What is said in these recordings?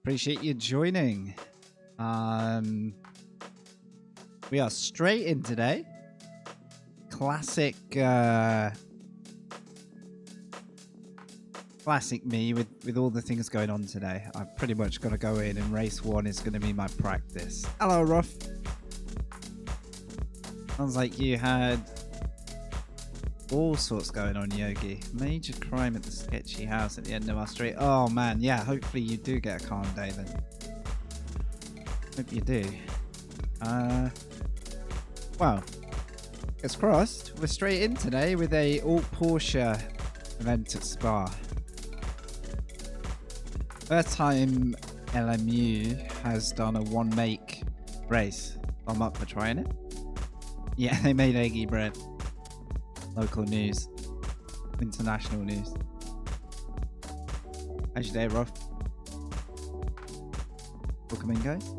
Appreciate you joining. We are straight in today. Classic me with all the things going on today. I've pretty much got to go in, and race one is going to be my practice. Hello, Ruff. Sounds like you had all sorts going on, Yogi. Major crime at the sketchy house at the end of our street. Oh man, yeah, hopefully you do get a calm day then. Hope you do. Well, it's crossed. We're straight in today with a all-Porsche event at Spa. First time LMU has done a one-make race. I'm up for trying it. Yeah, they made eggy bread. Local news. International news. How's your day, Ruff? Welcome in, guys.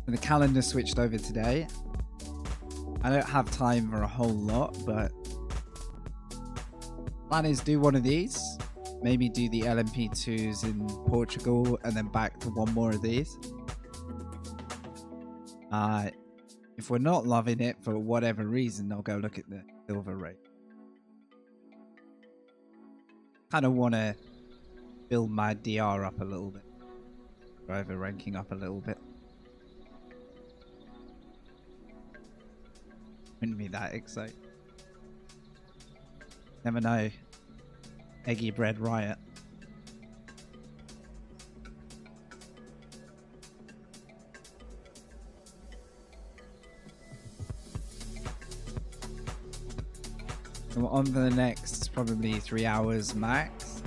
The calendar switched over today. I don't have time for a whole lot, but plan is do one of these. Maybe do the LMP2s in Portugal and then back to one more of these. If we're not loving it for whatever reason, I'll go look at the silver rate. Kind of want to build my DR up a little bit. Driver ranking up a little bit. Wouldn't be that exciting. Never know. Eggy bread riot. We're on for the next probably 3 hours max.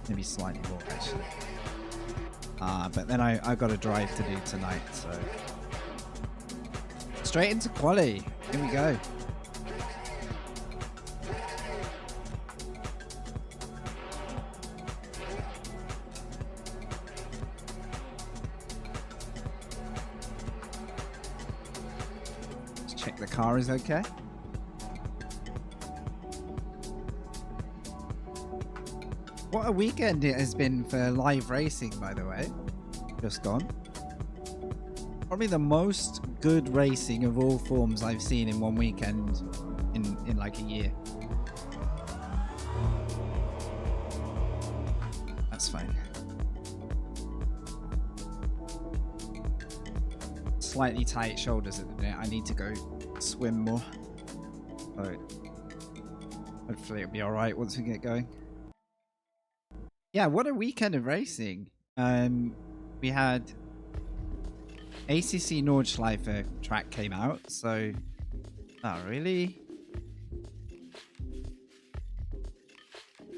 Maybe slightly more actually. But then I got a drive to do tonight, so straight into quali. Here we go. Let's check the car is okay. What a weekend it has been for live racing, by the way. Just gone. Probably the most good racing of all forms I've seen in one weekend in like a year. That's fine. Slightly tight shoulders at the minute. I need to go swim more. So hopefully it'll be alright once we get going. Yeah, what a weekend of racing. We had ACC Nordschleife track came out, so not really.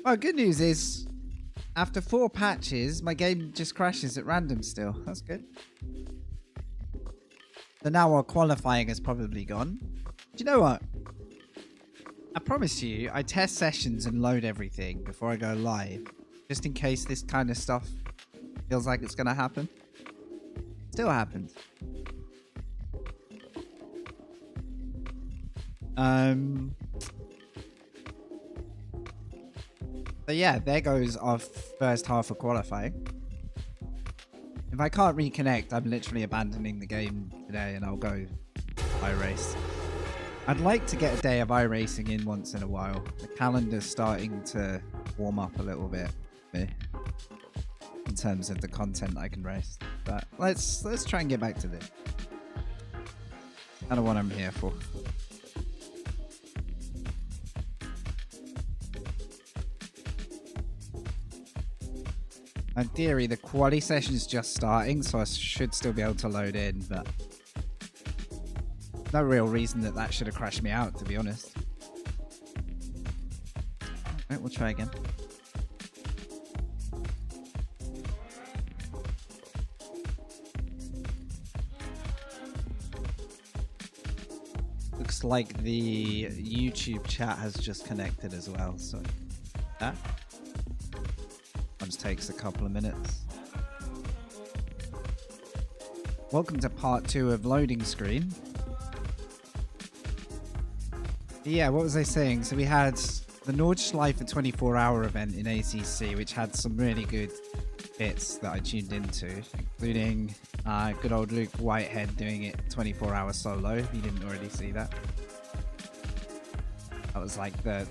Well, good news is after 4 patches, my game just crashes at random still. That's good. So now our qualifying is probably gone. Do you know what? I promise you, I test sessions and load everything before I go live. Just in case this kind of stuff feels like it's going to happen. Still happens. So yeah, there goes our first half of qualifying. If I can't reconnect, I'm literally abandoning the game today and I'll go iRace. I'd like to get a day of iRacing in once in a while. The calendar's starting to warm up a little bit. In terms of the content I can race, but let's try and get back to this. Kind of what I'm here for. In theory, the quali session is just starting, so I should still be able to load in, but no real reason that should have crashed me out, to be honest. Alright, we'll try again. Looks like the YouTube chat has just connected as well, so that just takes a couple of minutes. Welcome to part 2 of loading screen. Yeah, what was I saying? So we had the Nordschleife 24-hour event in ACC, which had some really good bits that I tuned into, including good old Luke Whitehead doing it 24-hour solo, if you didn't already see that. That was like the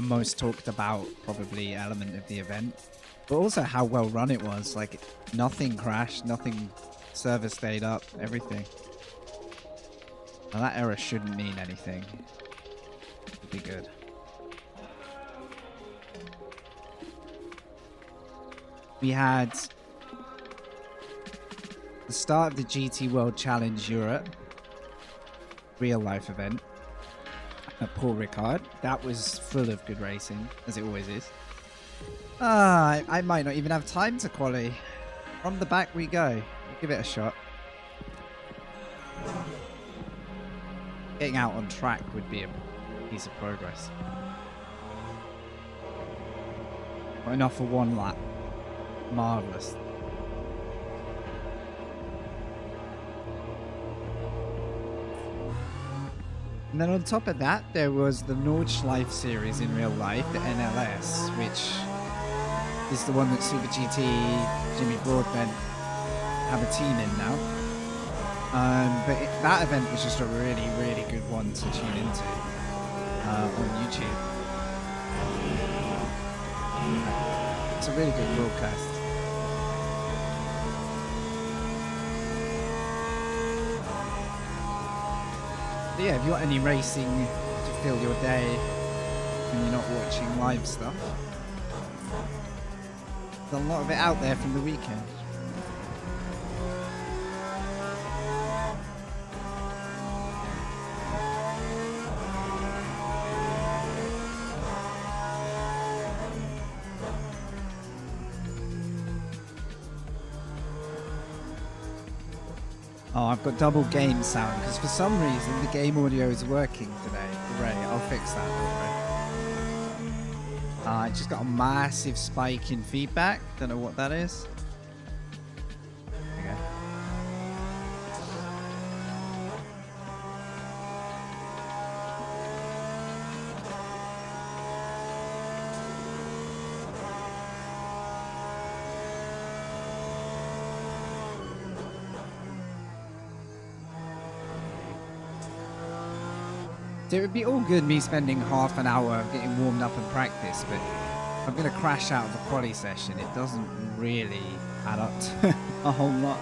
most talked about probably element of the event, but also how well run it was. Like nothing crashed, nothing, server stayed up, everything. Now that error shouldn't mean anything. It'd be good. We had the start of the GT World Challenge Europe real life event at Paul Ricard. That was full of good racing, as it always is. I might not even have time to quali. From the back we go. We'll give it a shot. Getting out on track would be a piece of progress. Not enough for one lap. Marvellous. And then on top of that, there was the Nordschleife series in real life, the NLS, which is the one that Super GTE, Jimmy Broadbent have a team in now. But that event was just a really, really good one to tune into on YouTube. It's a really good broadcast. But yeah, if you got any racing to fill your day and you're not watching live stuff, there's a lot of it out there from the weekend. Oh, I've got double game sound because for some reason the game audio is working today. Great, I'll fix that. I just got a massive spike in feedback. Don't know what that is. Okay. So it would be all good me spending half an hour getting warmed up and practice, but if I'm going to crash out of a quali session, it doesn't really add up to a whole lot.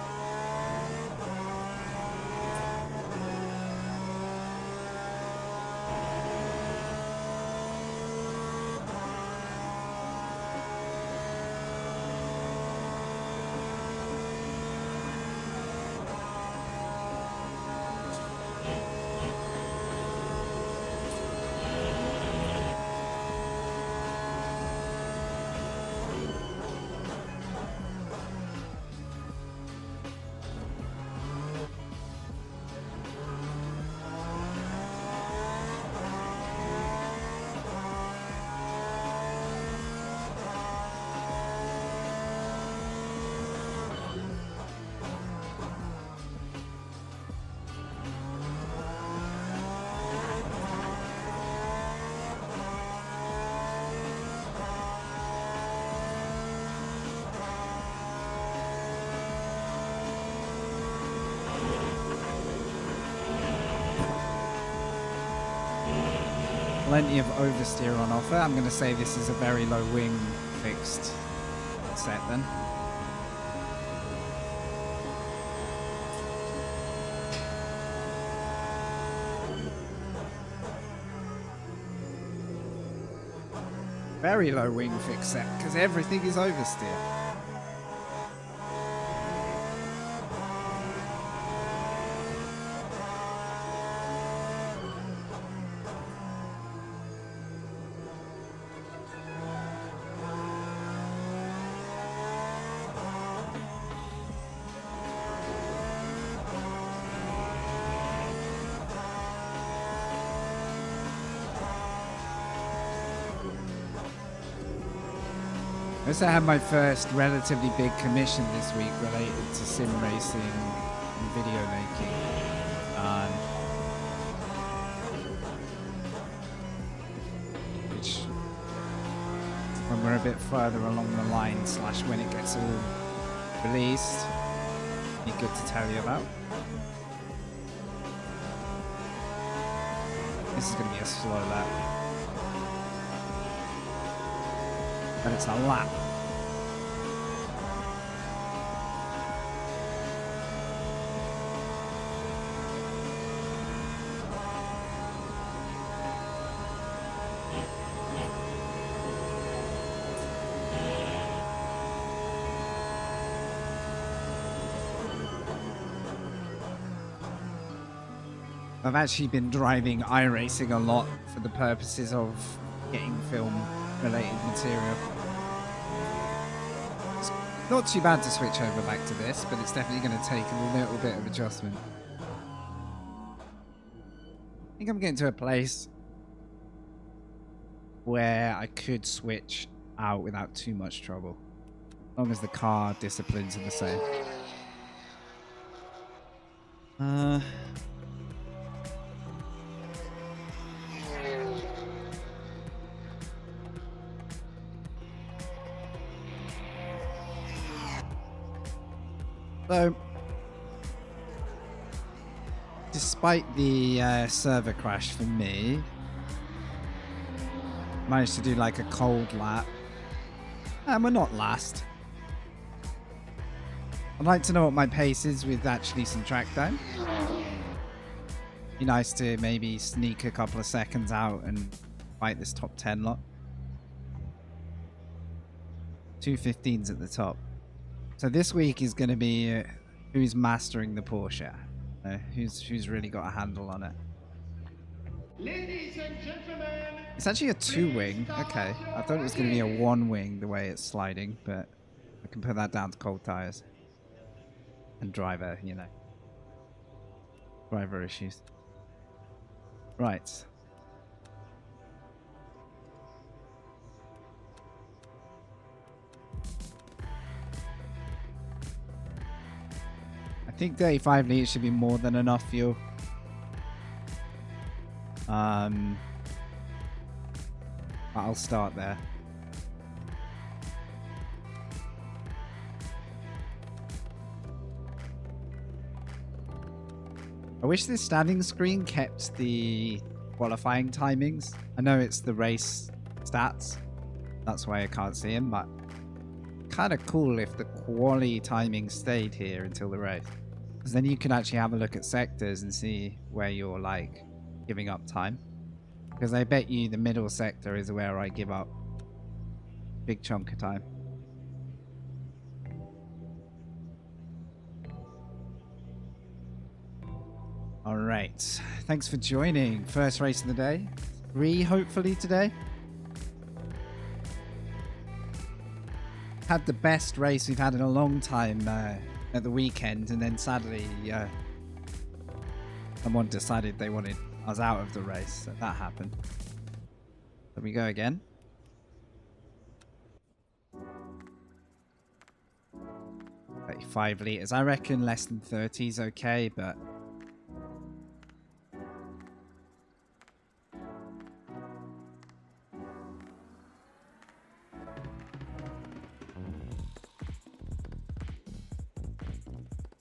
Plenty of oversteer on offer. I'm going to say this is a very low wing fixed set then. Very low wing fixed set because everything is oversteer. I also had my first relatively big commission this week related to sim racing and video making. Which when we're a bit further along the line / when it gets all released. Be good to tell you about. This is going to be a slow lap. But it's a lap. I've actually been driving iRacing a lot for the purposes of getting film-related material. It's not too bad to switch over back to this, but it's definitely going to take a little bit of adjustment. I think I'm getting to a place where I could switch out without too much trouble, as long as the car disciplines are the same. So, despite the server crash for me, managed to do like a cold lap, and we're not last. I'd like to know what my pace is with actually some track time. Be nice to maybe sneak a couple of seconds out and fight this top 10 lot. 2:15s at the top. So this week is going to be who's mastering the Porsche, who's really got a handle on it. Ladies and gentlemen, it's actually a 2-wing. Okay, I thought it was going to be a 1-wing the way it's sliding, but I can put that down to cold tires and driver, you know, driver issues. Right. I think 35 litres should be more than enough fuel. I'll start there. I wish this standing screen kept the qualifying timings. I know it's the race stats, that's why I can't see them, but kind of cool if the quali timing stayed here until the race. Because then you can actually have a look at sectors and see where you're like giving up time. Because I bet you the middle sector is where I give up a big chunk of time. Alright, thanks for joining. First race of the day. 3 hopefully today. Had the best race we've had in a long time at the weekend, and then sadly someone decided they wanted us out of the race, so that happened. There we go again. $35 litres. I reckon less than 30 is okay, but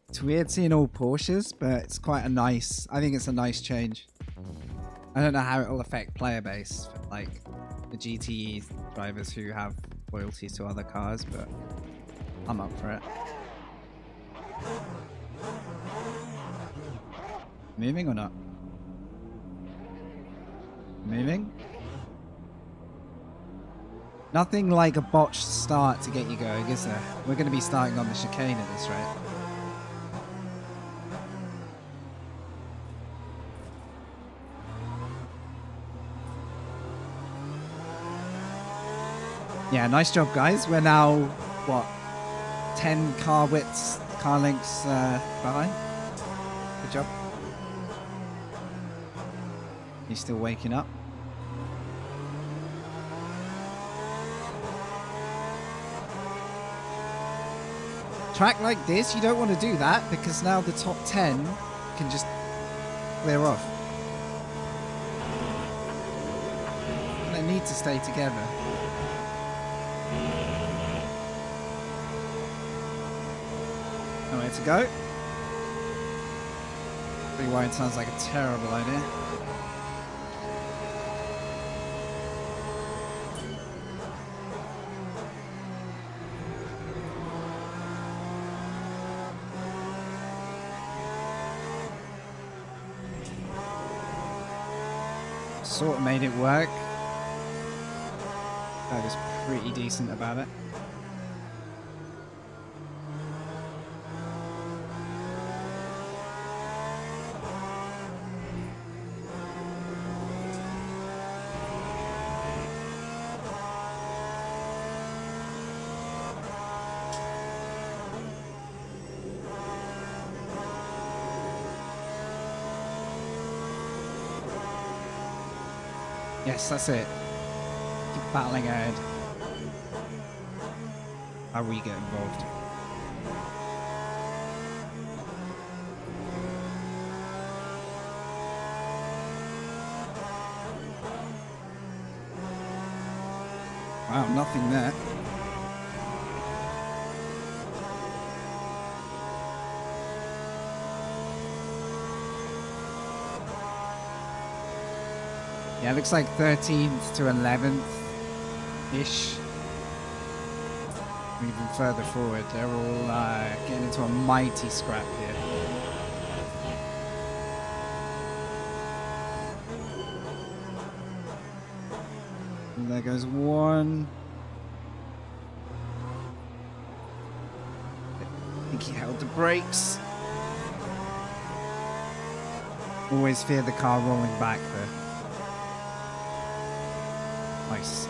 it's weird seeing all Porsches, but it's quite a nice, I think it's a nice change. I don't know how it will affect player base for like the GTE drivers who have loyalties to other cars, but I'm up for it. Moving or not? Moving? Nothing like a botched start to get you going, is there? We're going to be starting on the chicane at this rate. Yeah, nice job, guys. We're now, what, 10 car lengths behind? Good job. You still waking up? Track like this, you don't want to do that because now the top 10 can just clear off. They need to stay together. Where to go? Rewind sounds like a terrible idea. Sort of made it work. I was pretty decent about it. Yes, that's it. Keep battling ahead. How we get involved. Wow, nothing there. Yeah, it looks like 13th to 11th-ish. Even further forward, they're all getting into a mighty scrap here. And there goes one. I think he held the brakes. Always fear the car rolling back there. Nice.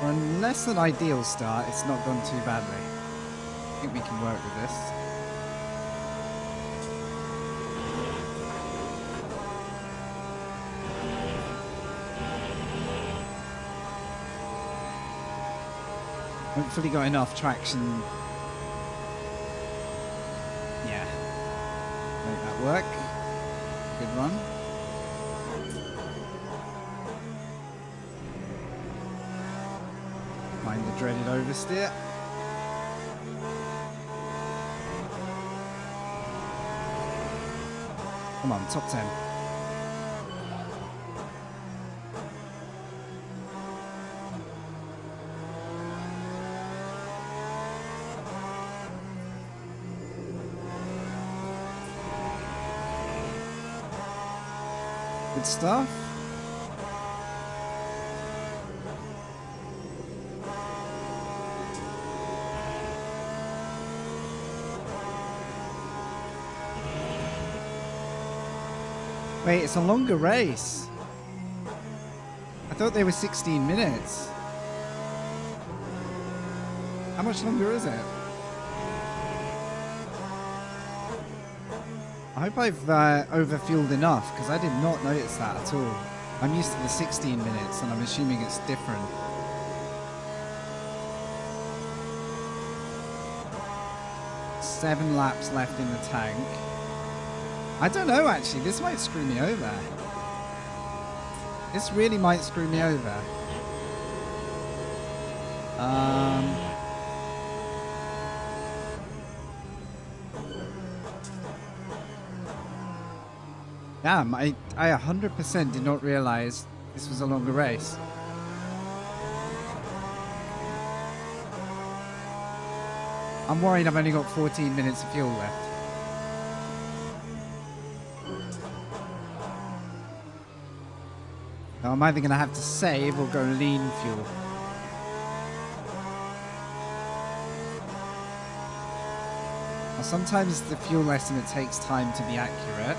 For a less than ideal start, it's not gone too badly. I think we can work with this. Hopefully got enough traction. Yeah. Make that work. Good run. Mind the dreaded oversteer. Come on, top 10. Good stuff. Wait, it's a longer race. I thought they were 16 minutes. How much longer is it? I hope I've overfueled enough, because I did not notice that at all. I'm used to the 16 minutes, and I'm assuming it's different. Seven laps left in the tank. I don't know, actually. This might screw me over. This really might screw me over. Damn, I 100% did not realize this was a longer race. I'm worried I've only got 14 minutes of fuel left. Now I'm either going to have to save or go lean fuel. Now sometimes the fuel estimate takes time to be accurate.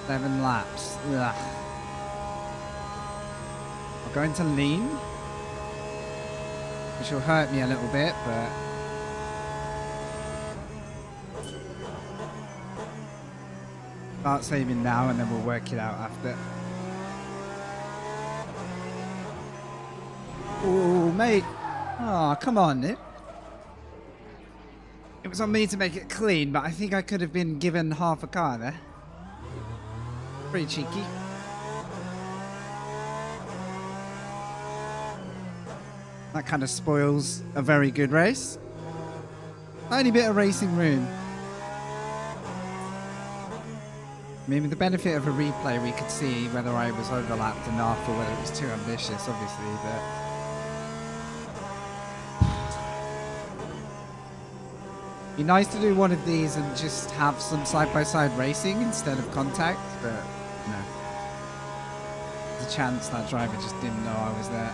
Seven laps. Ugh. I'll go into lean, which will hurt me a little bit, but start saving now and then we'll work it out after. Ooh, mate. Oh, come on, Nick. It was on me to make it clean, but I think I could have been given half a car there. Pretty cheeky. That kind of spoils a very good race. Tiny bit of racing room. I mean, with the benefit of a replay, we could see whether I was overlapped enough or whether it was too ambitious, obviously, but... Be nice to do one of these and just have some side-by-side racing instead of contact, but no. There's a chance that driver just didn't know I was there.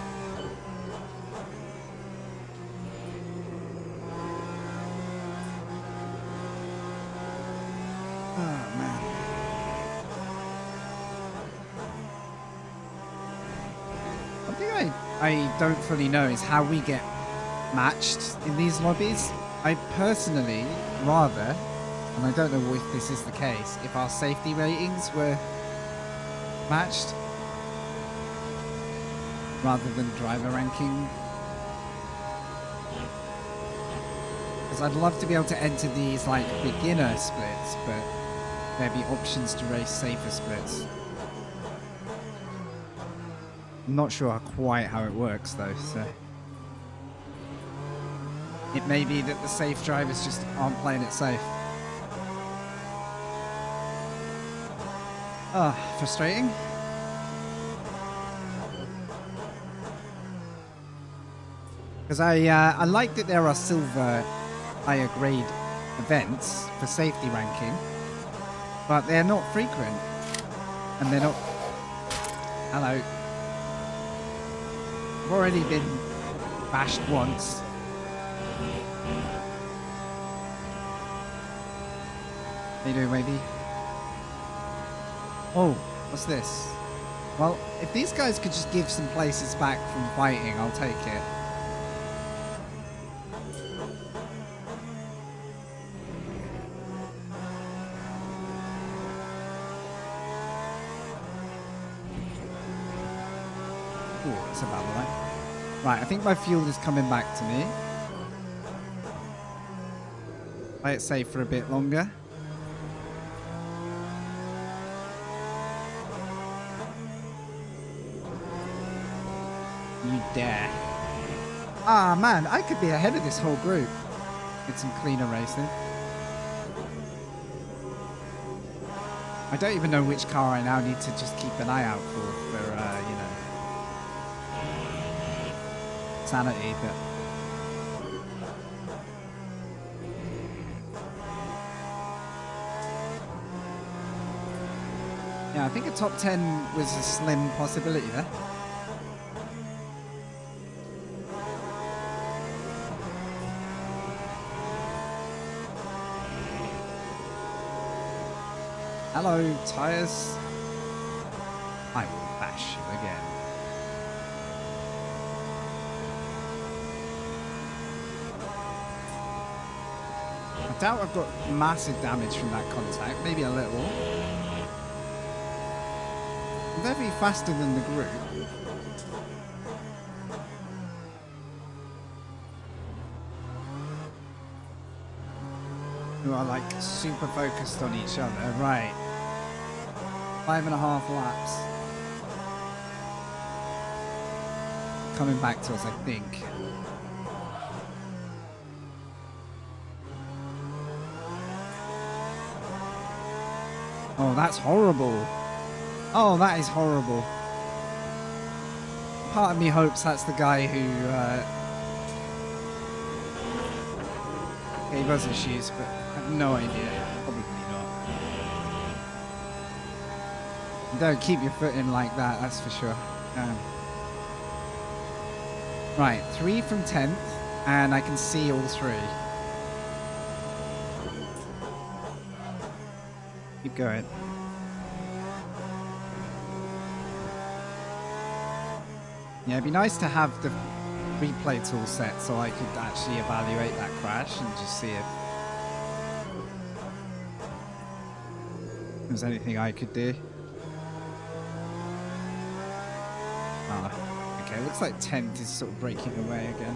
Oh, man. One thing I don't fully know is how we get matched in these lobbies. I personally rather, and I don't know if this is the case, if our safety ratings were matched rather than driver ranking. Because I'd love to be able to enter these like beginner splits, but there'd be options to race safer splits. I'm not sure quite how it works though, so... It may be that the safe drivers just aren't playing it safe. Ah, frustrating. Because I like that there are silver higher grade events for safety ranking, but they're not frequent. And they're not... Hello. I've already been bashed once. How you doing, maybe? Oh, what's this? Well, if these guys could just give some places back from fighting, I'll take it. Ooh, that's about right. Right, I think my fuel is coming back to me. Play it safe for a bit longer. You dare. Ah, man, I could be ahead of this whole group with some cleaner racing. I don't even know which car I now need to just keep an eye out for you know, sanity, but... Yeah, I think a top 10 was a slim possibility there. Hello, tyres. I will bash you again. I doubt I've got massive damage from that contact, maybe a little. I'm definitely faster than the group. Who are like super focused on each other, right? 5.5 laps. Coming back to us, I think. Oh, that's horrible. Oh, that is horrible. Part of me hopes that's the guy who gave us issues, but I have no idea. Probably not. Don't keep your foot in like that, that's for sure. Right, 3 from 10th, and I can see all 3. Keep going. Yeah, it'd be nice to have the replay tool set so I could actually evaluate that crash and just see if there's anything I could do. Ah, okay, looks like 10th is sort of breaking away again.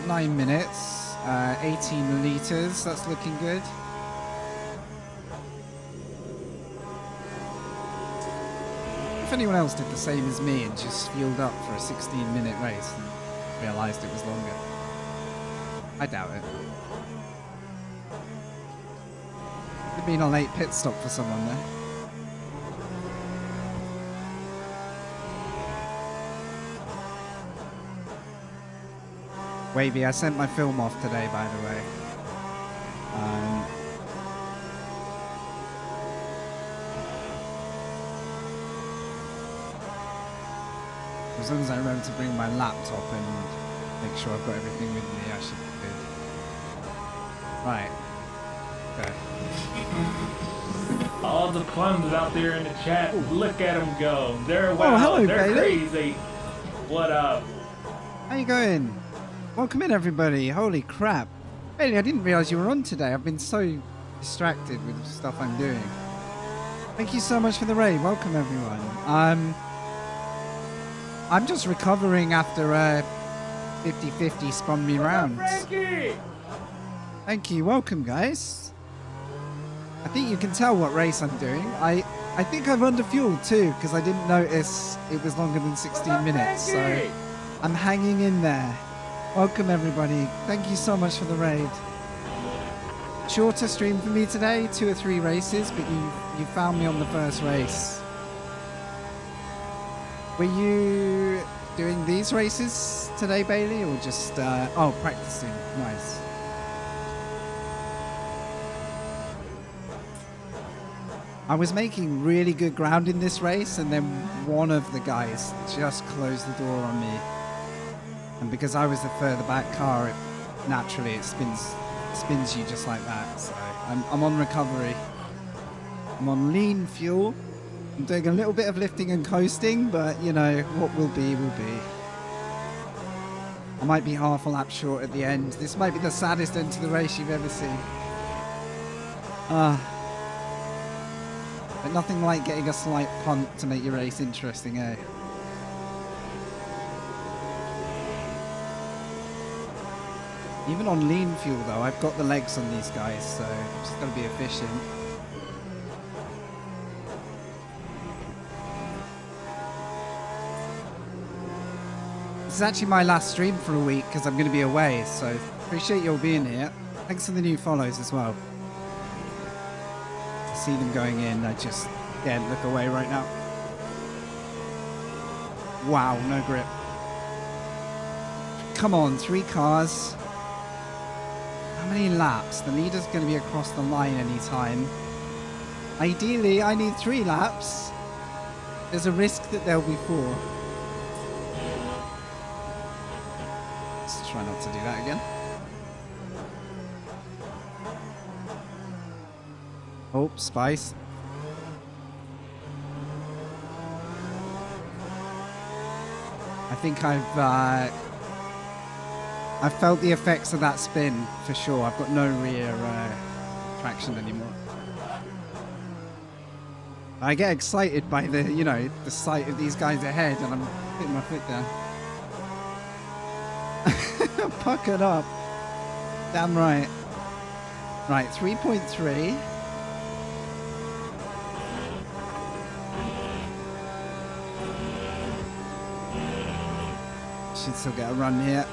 Got 9 minutes, 18 litres, that's looking good. If anyone else did the same as me and just fueled up for a 16-minute race and realised it was longer, I doubt it. Could have been a late pit stop for someone there. Wavy, I sent my film off today, by the way. As long as I remember to bring my laptop and make sure I've got everything with me, I should be good. Right. Okay. All the plums out there in the chat, look at them go. They're Oh, hello, they're Bailey. crazy. What up? How you going? Welcome in, everybody. Holy crap. Bailey, I didn't realise you were on today. I've been so distracted with stuff I'm doing. Thank you so much for the raid. Welcome, everyone. I'm just recovering after 50-50 spun me round. Frankie! Thank you. Welcome, guys. I think you can tell what race I'm doing. I think I've underfueled too, because I didn't notice it was longer than 16 minutes. So I'm hanging in there. Welcome, everybody. Thank you so much for the raid. Shorter stream for me today, 2 or 3 races, but you found me on the first race. Were you doing these races today, Bailey, or just oh, practicing? Nice. I was making really good ground in this race, and then one of the guys just closed the door on me. And because I was the further back car, naturally it spins you just like that. So I'm on recovery. I'm on lean fuel. I'm doing a little bit of lifting and coasting, but you know, what will be, will be. I might be half a lap short at the end. This might be the saddest end to the race you've ever seen. But nothing like getting a slight punt to make your race interesting, eh? Even on lean fuel though, I've got the legs on these guys, so I'm just going to be efficient. This is actually my last stream for a week because I'm going to be away, so appreciate you all being here. Thanks for the new follows as well. I see them going in, I just can't look away right now. Wow, no grip. Come on, 3 cars. How many laps? The leader's going to be across the line anytime. Ideally, I need 3 laps. There's a risk that there'll be 4. Let's try not to do that again. Oh, Spice. I think I've felt the effects of that spin for sure. I've got no rear traction anymore. I get excited by the, you know, the sight of these guys ahead, and I'm putting my foot down. Puckered up. Damn right. Right, 3.3. Should still get a run here.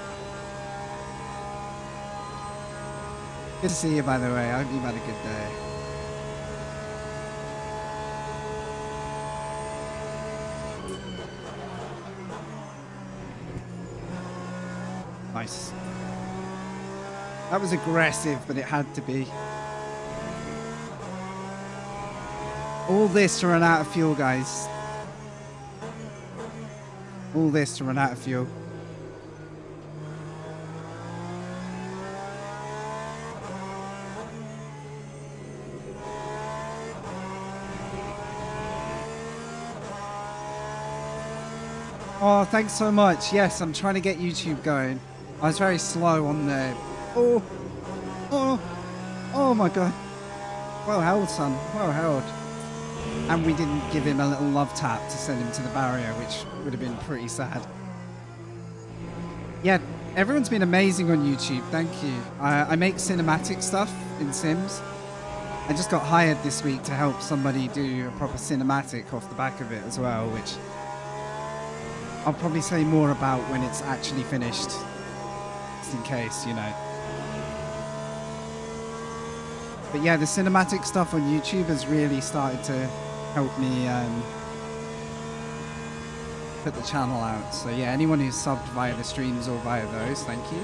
Good to see you, by the way. I hope you've had a good day. Nice. That was aggressive, but it had to be. All this to run out of fuel, guys. All this to run out of fuel. Oh, thanks so much. Yes, I'm trying to get YouTube going. I was very slow on the... Oh my god. Well held, son. Well held. And we didn't give him a little love tap to send him to the barrier, which would have been pretty sad. Yeah, Everyone's been amazing on YouTube. Thank you. I make cinematic stuff in Sims. I just got hired this week to help somebody do a proper cinematic off the back of it as well, which I'll probably say more about when it's actually finished, just in case, you know. But yeah, the cinematic stuff on YouTube has really started to help me put the channel out. So yeah, anyone who's subbed via the streams or via those, thank you.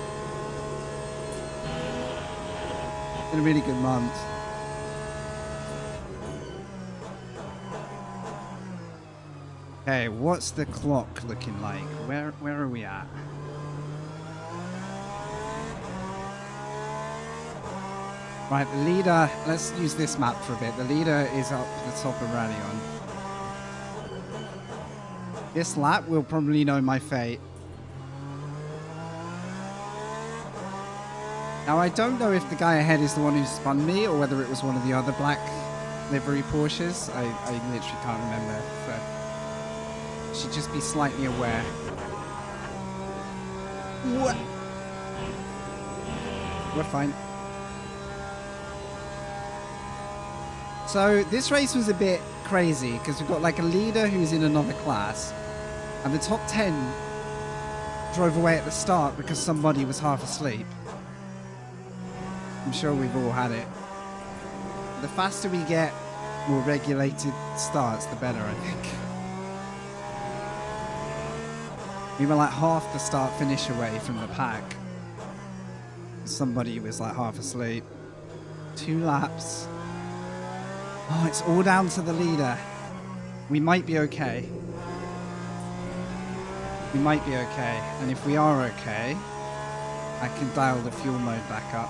It's been a really good month. Okay, what's the clock looking like? Where are we at? Right, the leader, let's use this map for a bit. The leader is up the top of Rallion. This lap will probably know my fate. Now, I don't know if the guy ahead is the one who spun me or whether it was one of the other black livery Porsches. I literally can't remember. So should just be slightly aware. What? We're fine. So this race was a bit crazy because we've got like a leader who's in another class, and the top 10 drove away at the start because somebody was half asleep. I'm sure we've all had it. The faster we get more regulated starts, the better, I think. We were like half the start finish away from the pack. Somebody was like half asleep. 2 laps. Oh, it's all down to the leader. We might be okay. We might be okay. And if we are okay, I can dial the fuel mode back up.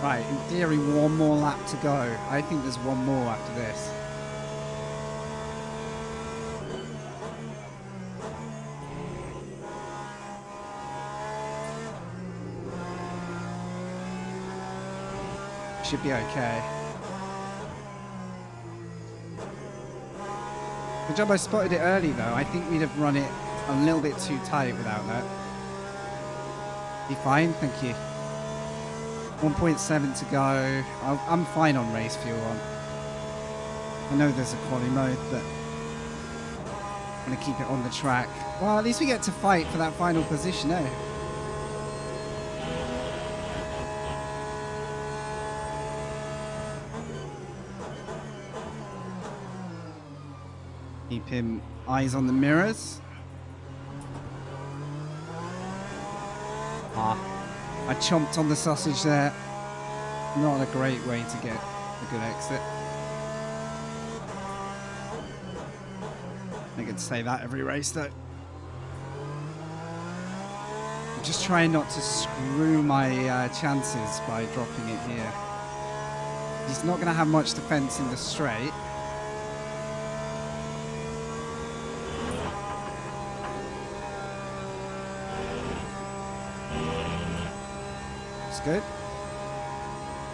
Right, in theory, one more lap to go. I think there's one more after this. Should be okay. Good job I spotted it early though. I think we'd have run it a little bit too tight without that. Be fine, thank you. 1.7 to go. I'm fine on race fuel. I know there's a quali mode, but I'm gonna keep it on the track. Well, at least we get to fight for that final position, eh? Keep him eyes on the mirrors. Ah, I chomped on the sausage there. Not a great way to get a good exit. I could say that every race though. I'm just trying not to screw my chances by dropping it here. He's not going to have much defense in the straight. Good.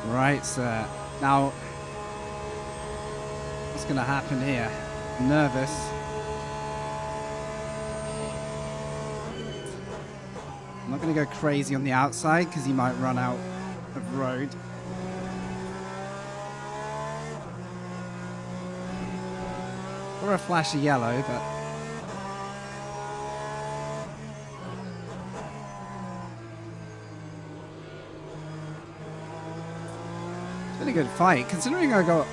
Right, sir. Now, what's going to happen here? I'm nervous. I'm not going to go crazy on the outside because he might run out of road. Or a flash of yellow, but... been a good fight, considering I got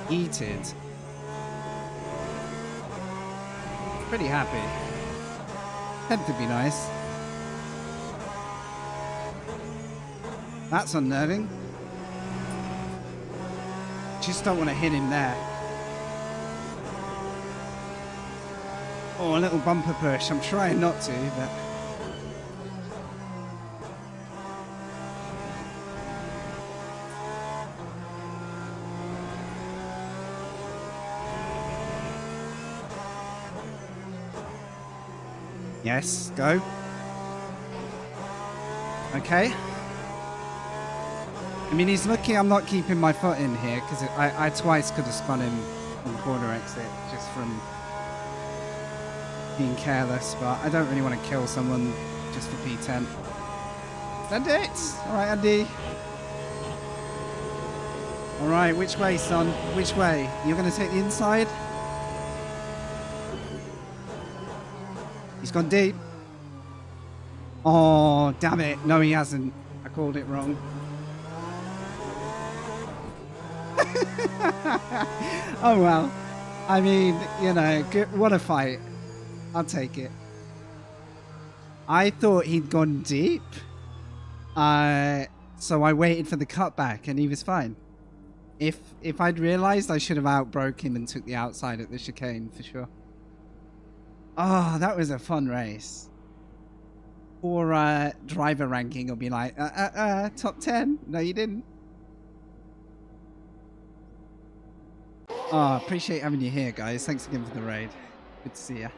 heated. Pretty happy. 10th would be nice. That's unnerving. Just don't want to hit him there. Oh, a little bumper push. I'm trying not to, but... Yes, go. Okay. I mean, he's lucky I'm not keeping my foot in here, because I twice could have spun him on the corner exit, just from being careless, but I don't really want to kill someone just for P10. Send it! Alright, Andy. Alright, which way, son? Which way? You're going to take the inside? He's gone deep. Oh, damn it. No, he hasn't. I called it wrong. Oh, well. I mean, you know, what a fight. I'll take it. I thought he'd gone deep. So I waited for the cutback and he was fine. If I'd realized, I should have outbroke him and took the outside at the chicane for sure. Oh, that was a fun race. Or driver ranking will be like, top 10. No, you didn't. Oh, appreciate having you here, guys. Thanks again for the raid. Good to see you.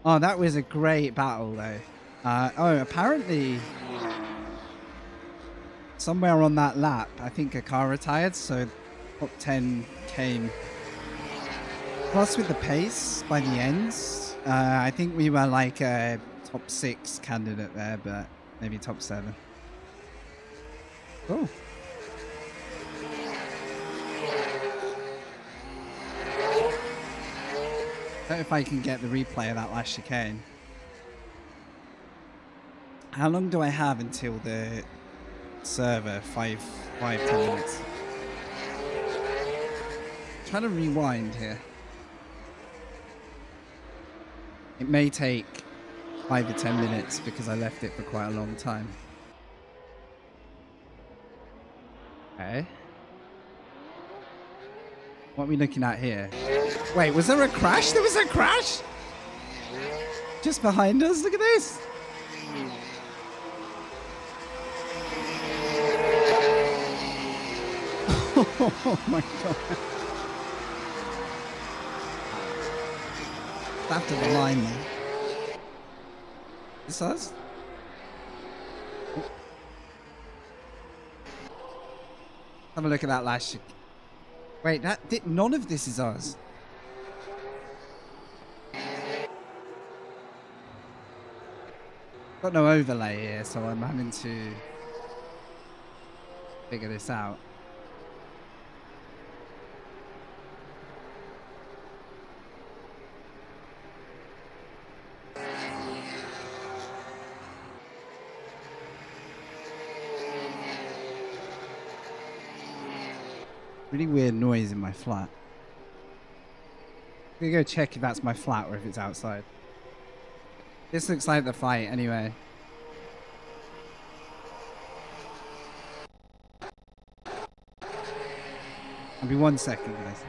Oh, that was a great battle, though. Oh, apparently, somewhere on that lap, I think a car retired, so top 10 came. Plus, with the pace by the ends, I think we were like a top 6 candidate there, but maybe top 7. Cool. I don't know if I can get the replay of that last chicane. How long do I have until the server? 10 minutes. I'm trying to rewind here. It may take 5 or 10 minutes because I left it for quite a long time. Okay. What are we looking at here? Wait, was there a crash? There was a crash? Just behind us? Look at this. Oh my god. After the line then. This us? Have a look at that last shit. Wait, none of this is us. Got no overlay here, so I'm having to figure this out. Really weird noise in my flat. I'm gonna go check if that's my flat or if it's outside. This looks like the fight anyway. I'll be 1 second, guys.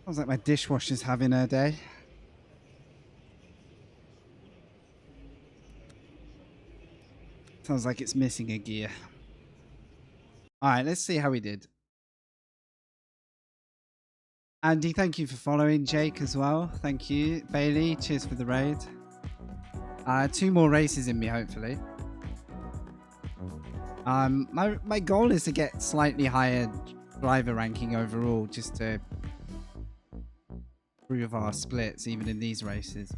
Sounds like my dishwasher's having her day. Sounds like it's missing a gear. Alright, let's see how we did. Andy, thank you for following. Jake as well. Thank you. Bailey, cheers for the raid. 2 more races in me, hopefully. My goal is to get slightly higher driver ranking overall, just to improve our splits even in these races.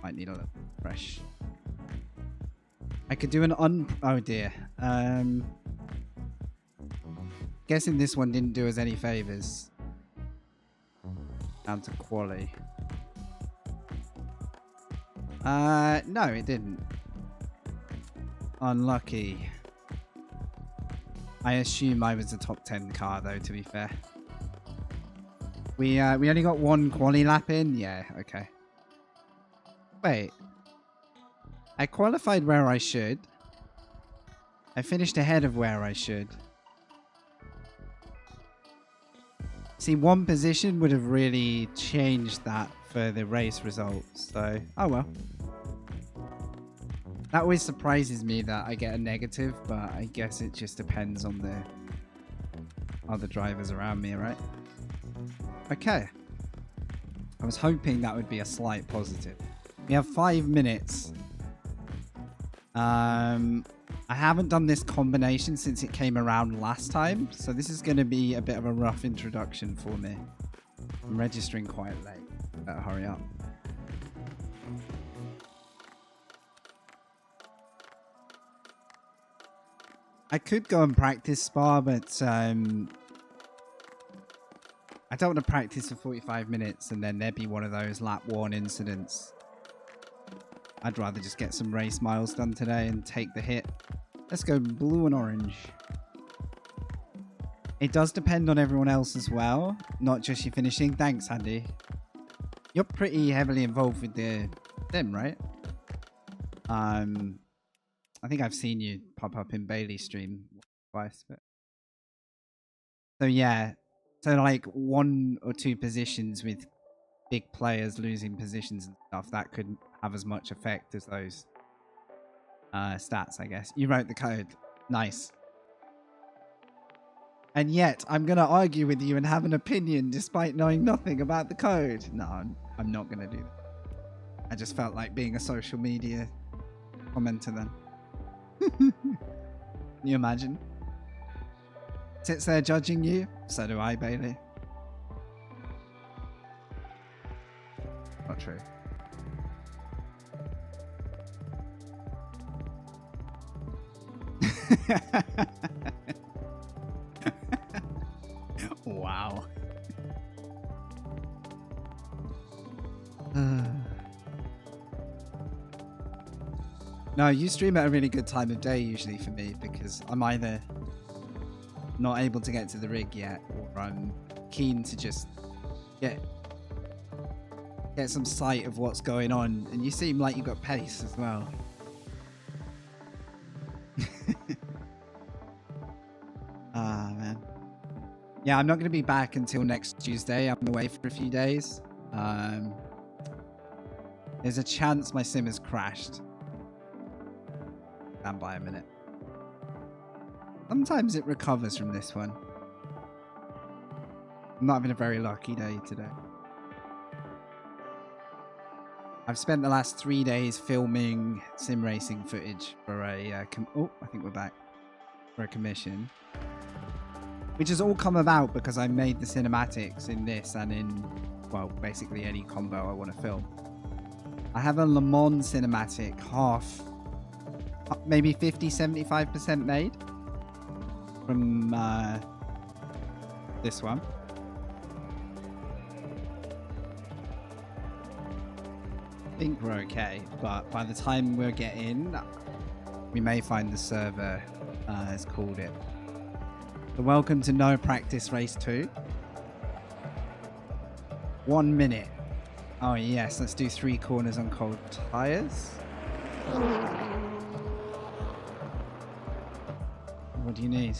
Might need a little fresh. I could do an oh dear. Guessing this one didn't do us any favors. Down to quali. No, it didn't. Unlucky. I assume I was a top 10 car though, to be fair. We only got one quali lap in? Yeah, okay. Wait. I qualified where I should. I finished ahead of where I should. See, one position would have really changed that for the race results. So, oh well. That always surprises me that I get a negative, but I guess it just depends on the other drivers around me, right? Okay. I was hoping that would be a slight positive. We have 5 minutes. I haven't done this combination since it came around last time, so this is going to be a bit of a rough introduction for me. I'm registering quite late. Better hurry up. I could go and practice Spa, but I don't want to practice for 45 minutes and then there'd be one of those lap 1 incidents. I'd rather just get some race miles done today and take the hit. Let's go blue and orange. It does depend on everyone else as well, not just your finishing. Thanks, Andy. You're pretty heavily involved with the sim, right? I think I've seen you pop up in Bailey's stream twice. But... So yeah, so like 1 or 2 positions with big players losing positions and stuff, that could have as much effect as those stats, I guess. You wrote the code. Nice. And yet, I'm going to argue with you and have an opinion despite knowing nothing about the code. No, I'm not going to do that. I just felt like being a social media commenter then. Can you imagine? Sits there judging you? So do I, Bailey. Not true. Wow. No, you stream at a really good time of day usually for me because I'm either not able to get to the rig yet or I'm keen to just get some sight of what's going on, and you seem like you got pace as well. Ah, man. Yeah, I'm not going to be back until next Tuesday. I'm away for a few days. There's a chance my sim has crashed. Stand by a minute. Sometimes it recovers from this one. I'm not having a very lucky day today. I've spent the last 3 days filming sim racing footage for a I think we're back for a commission, which has all come about because I made the cinematics in this and in, well, basically any combo I want to film. I have a Le Mans cinematic half, maybe 50-75% made from this one. I think we're okay, but by the time we get in, we may find the server has called it. So welcome to No Practice Race 2. 1 minute. Oh yes, let's do 3 corners on cold tires. What do you need?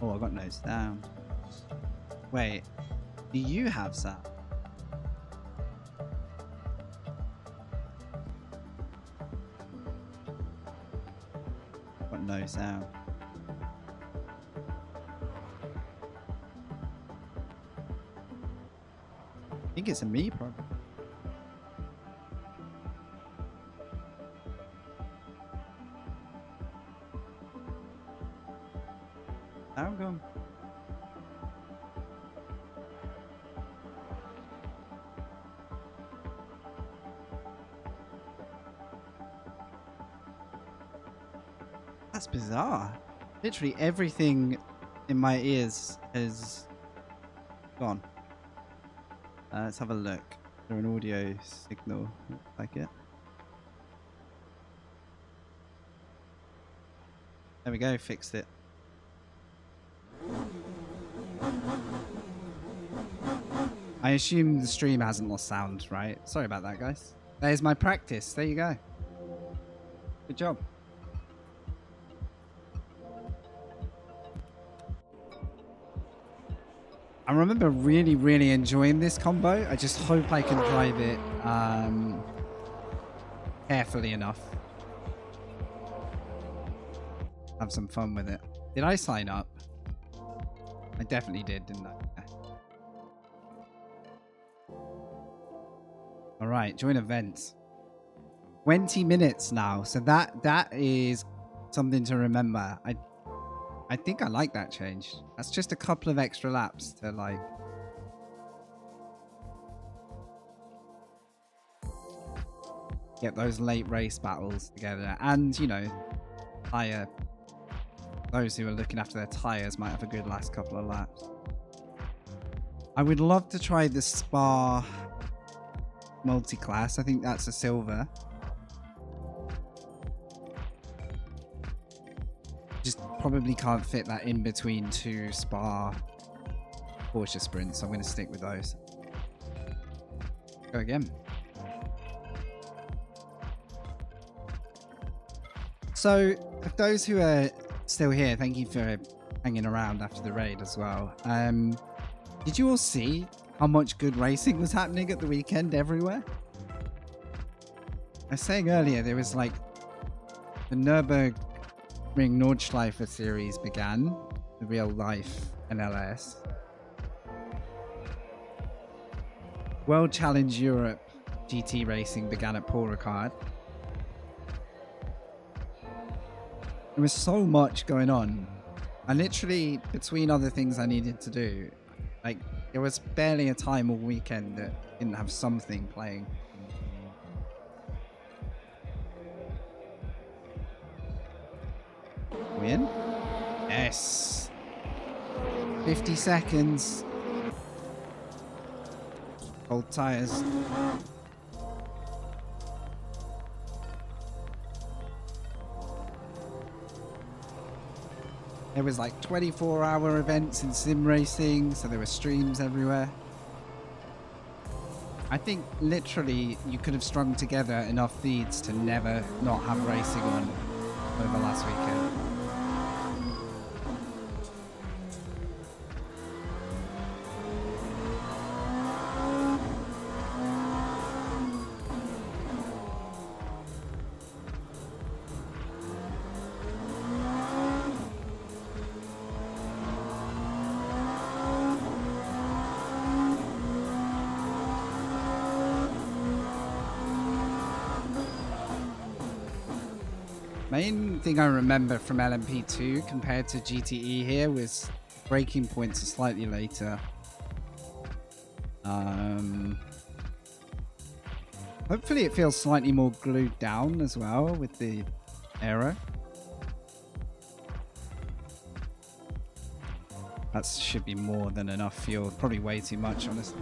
Oh, I got nose down. Wait, do you have that? Got nose down. I think it's a me problem. How come? That's bizarre. Literally everything in my ears is gone. Let's have a look. Is there an audio signal? Looks like it. There we go, fixed it. I assume the stream hasn't lost sound, right? Sorry about that, guys. There's my practice. There you go. Good job. I remember really, really enjoying this combo. I just hope I can drive it carefully enough. Have some fun with it. Did I sign up? I definitely did, didn't I? Yeah. All right, join event. 20 minutes now, so that is something to remember. I think I like that change. That's just a couple of extra laps to like get those late race battles together, and you know, those who are looking after their tires might have a good last couple of laps. I would love to try the Spa multi-class. I think that's a silver. Just probably can't fit that in between two Spa Porsche sprints, so I'm going to stick with those. Go again. So, for those who are still here, thank you for hanging around after the raid as well. Did you all see how much good racing was happening at the weekend everywhere? I was saying earlier, there was like the Nürburgring Nordschleife series began, the real life NLS. World Challenge Europe GT racing began at Paul Ricard. There was so much going on. I literally, between other things I needed to do, like there was barely a time all weekend that didn't have something playing. Win? Yes. 50 seconds. Cold tires. There was like 24-hour events in sim racing, so there were streams everywhere. I think literally you could have strung together enough feeds to never not have racing on over last weekend. Main thing I remember from LMP2 compared to GTE here was braking points are slightly later. Hopefully it feels slightly more glued down as well with the aero. That should be more than enough fuel. Probably way too much, honestly.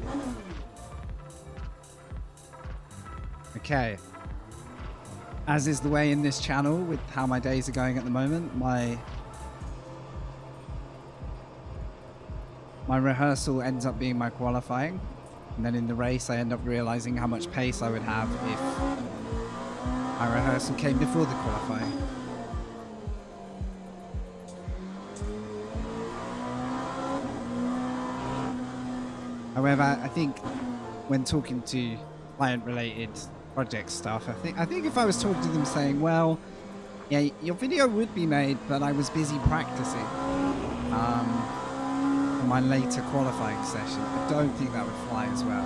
Okay. As is the way in this channel with how my days are going at the moment, my rehearsal ends up being my qualifying, and then in the race I end up realizing how much pace I would have if my rehearsal came before the qualifying. However, I think when talking to client-related project stuff, I think if I was talking to them saying, well, yeah, your video would be made, but I was busy practicing for my later qualifying session, I don't think that would fly as well.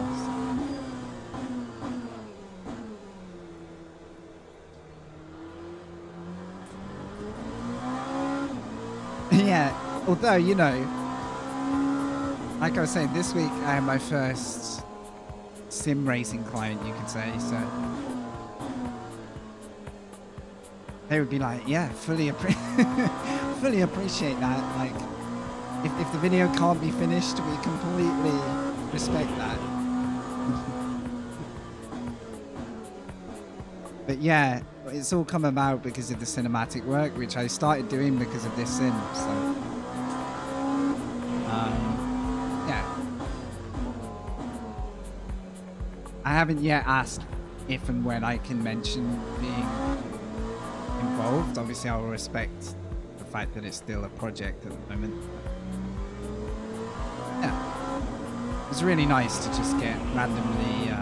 Yeah, although, you know, like I was saying, this week I had my first sim racing client, you could say, so they would be like, yeah, fully appreciate that. Like, if the video can't be finished, we completely respect that. But yeah, it's all come about because of the cinematic work, which I started doing because of this sim, so yeah. I haven't yet asked if and when I can mention being involved. Obviously, I'll respect the fact that it's still a project at the moment. Yeah. It's really nice to just get randomly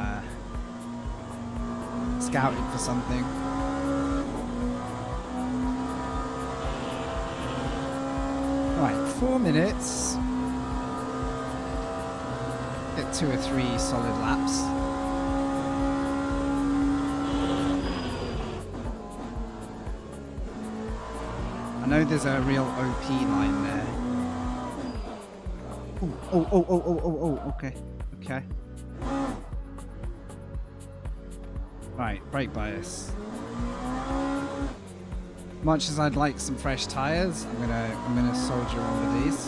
scouted for something. Right, 4 minutes. Get 2 or 3 solid laps. I know there's a real OP line there. Oh, okay. Okay. Right, brake bias. Much as I'd like some fresh tires, I'm gonna soldier on with these.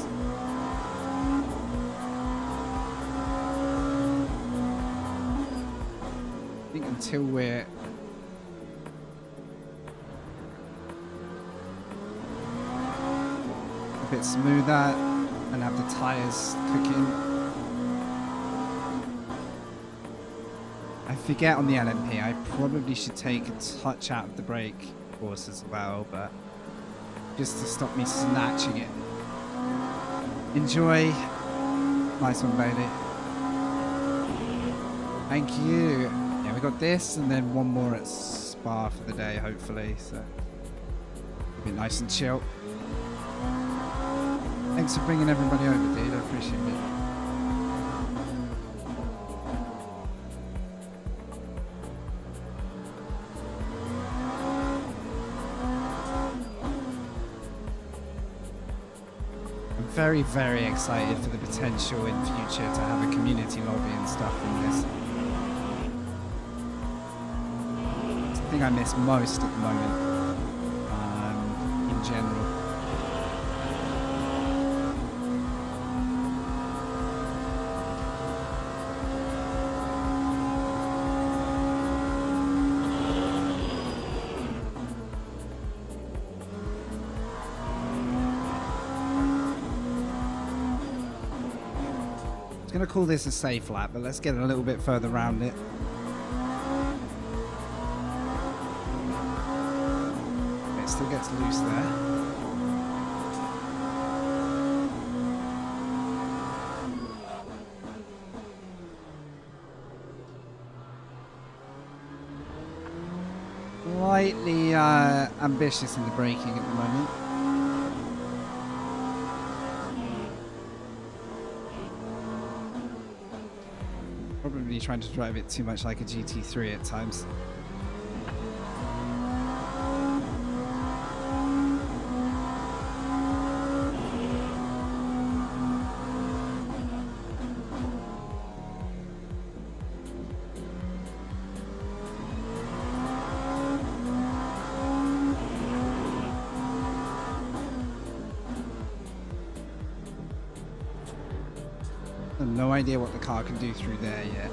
I think until we're a bit smoother and have the tires cooking. I forget on the LMP, I probably should take a touch out of the brake course as well, but just to stop me snatching it. Enjoy. Nice one, Bailey. Thank you. Yeah, we got this and then one more at Spa for the day, hopefully, so be nice and chill. Thanks for bringing everybody over, dude. I appreciate it. I'm very, very excited for the potential in future to have a community lobby and stuff in this. It's the thing I miss most at the moment, in general. I was going to call this a safe lap, but let's get a little bit further around it. It still gets loose there. Slightly ambitious in the braking at the moment. Probably trying to drive it too much like a GT3 at times. I have no idea what the car can do through there yet.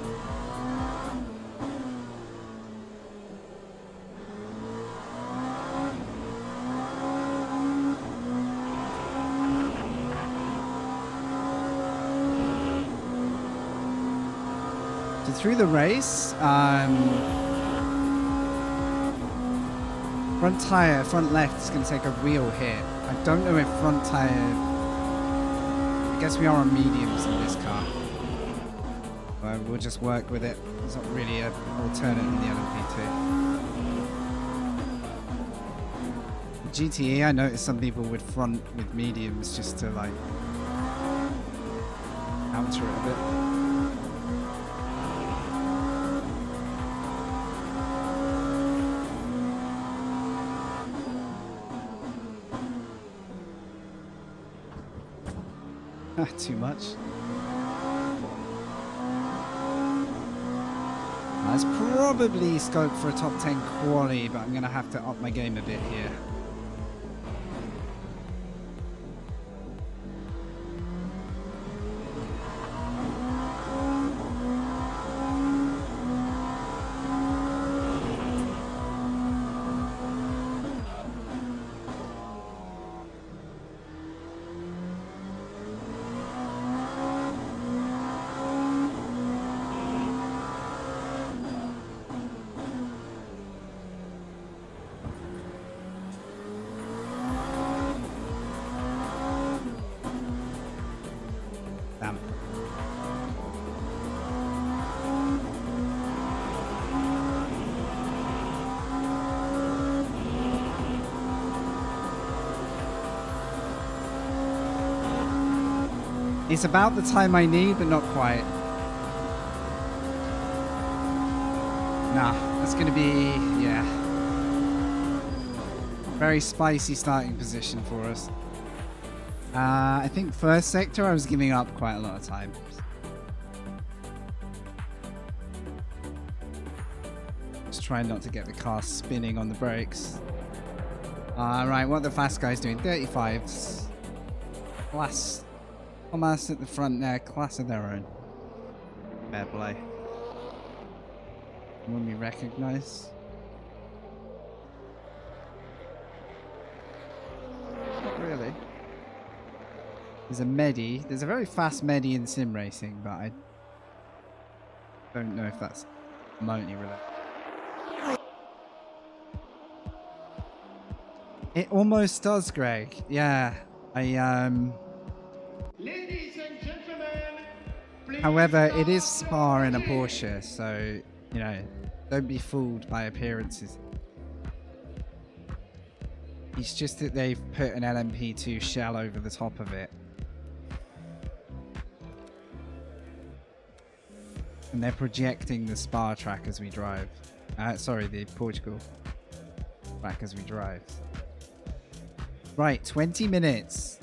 So through the race, front tire, front left is going to take a real hit. I don't know if front tire... I guess we are on mediums in this car. But we'll just work with it. There's not really an alternate in the LMP2. GTE, I noticed some people would front with mediums just to like counter it a bit. Too much. There's probably scope for a top 10 quali, but I'm going to have to up my game a bit here. Damn. It's about the time I need, but not quite. Nah, that's gonna be, yeah. Very spicy starting position for us. I think first sector I was giving up quite a lot of time. Just trying not to get the car spinning on the brakes. Right, what are the fast guys doing? 35s. Class. Thomas at the front there, class of their own. Fair play. When we recognise. Not really. There's a Medi. There's a very fast Medi in sim racing, but I don't know if that's remotely related. It almost does, Greg. Yeah. Ladies and gentlemen, please. However, it is Spa in a Porsche, so, you know, don't be fooled by appearances. It's just that they've put an LMP2 shell over the top of it. And they're projecting the Spa track as we drive. Sorry, the Portugal track as we drive. Right, 20 minutes.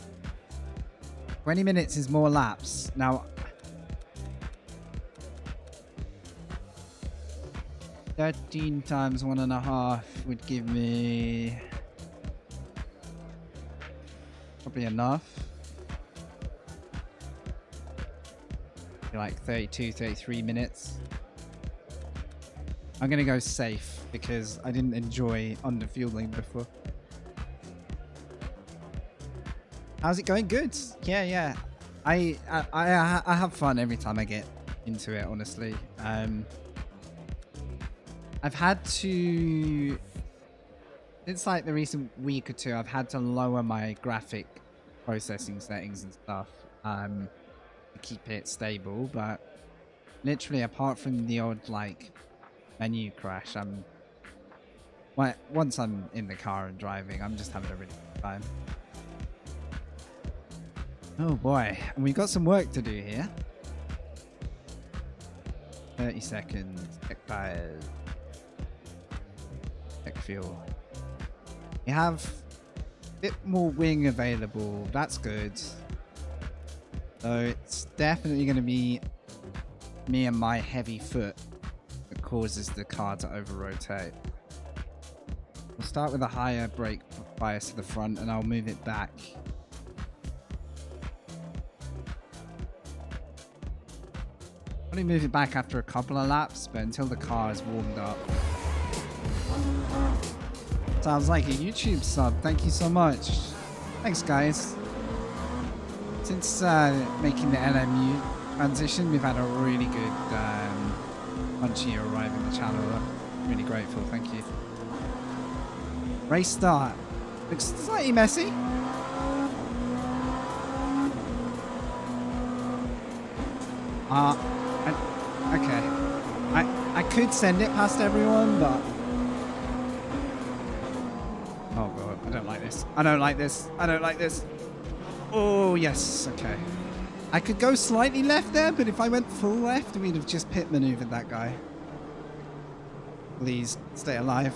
20 minutes is more laps. Now, 13 times 1.5 would give me probably enough. Like 32, 33 minutes. I'm gonna go safe because I didn't enjoy underfueling before. How's it going? Good. Yeah. I have fun every time I get into it, honestly. I've had to, since like the recent week or two, I've had to lower my graphic processing settings and stuff to keep it stable, but literally apart from the odd like menu crash, once I'm in the car and driving, I'm just having a really good time. Oh boy, and we've got some work to do here. 30 seconds, check tires, check fuel. We have a bit more wing available, that's good. So it's definitely going to be me and my heavy foot that causes the car to over-rotate. We'll start with a higher brake bias to the front and I'll move it back. Only move it back after a couple of laps, but until the car is warmed up. Sounds like a YouTube sub. Thank you so much. Thanks, guys. Since making the LMU transition, we've had a really good punchy arrive in the channel. I'm really grateful. Thank you. Race start. Looks slightly messy. Okay. I could send it past everyone, but... Oh god, I don't like this. I don't like this. I don't like this. Oh, yes. Okay. I could go slightly left there, but if I went full left, we'd have just pit maneuvered that guy. Please, stay alive.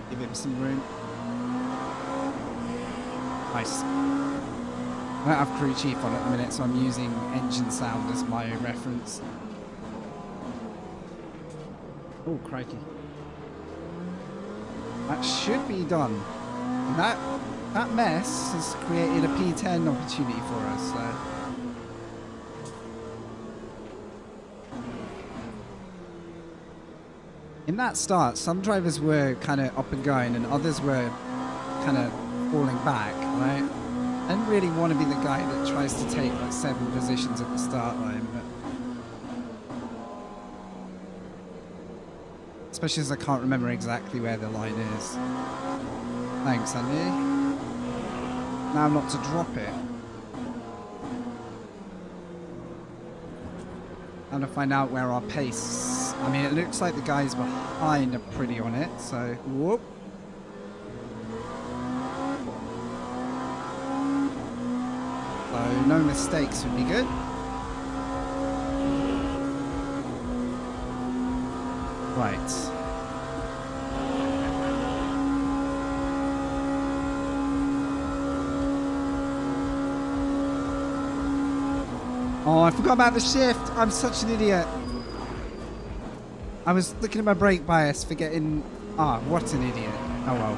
Give him some room. Nice. I don't have crew chief on at the minute, so I'm using engine sound as my reference. Oh, crikey. That should be done. And that mess has created a P10 opportunity for us, so. In that start, some drivers were kind of up and going and others were kind of falling back, right? I didn't really want to be the guy that tries to take like 7 positions at the start line, but especially as I can't remember exactly where the line is. Thanks, Andy. now not to drop it. And to find out where our pace. I mean, it looks like the guys behind are pretty on it, so whoop. So no mistakes would be good. Right. Oh, I forgot about the shift. I'm such an idiot. I was looking at my brake bias, forgetting... Ah, what an idiot. Oh well.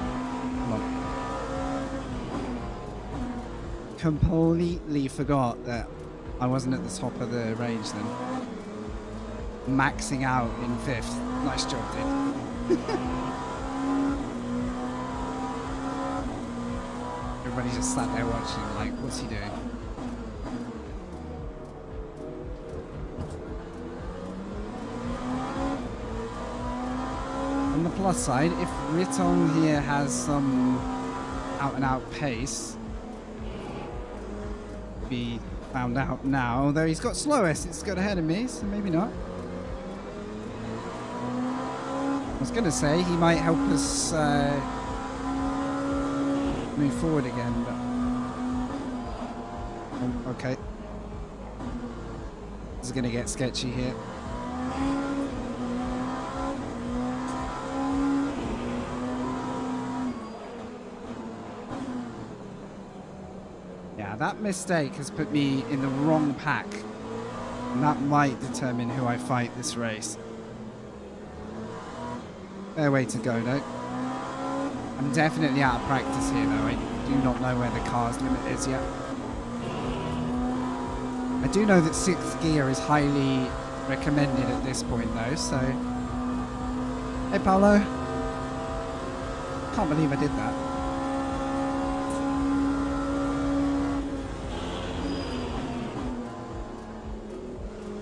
Come on. Completely forgot that I wasn't at the top of the range then. Maxing out in 5th. Nice job, dude. Everybody just sat there watching like, what's he doing? On the plus side, if Ritong here has some out-and-out pace, be found out now. Although he's got slowest, it's got ahead of me, so maybe not. I was going to say he might help us move forward again, but... Oh, okay. This is going to get sketchy here. Yeah, that mistake has put me in the wrong pack. And that might determine who I fight this race. Fair way to go, though. I'm definitely out of practice here, though. I do not know where the car's limit is yet. I do know that 6th gear is highly recommended at this point, though, so... Hey, Paolo. Can't believe I did that.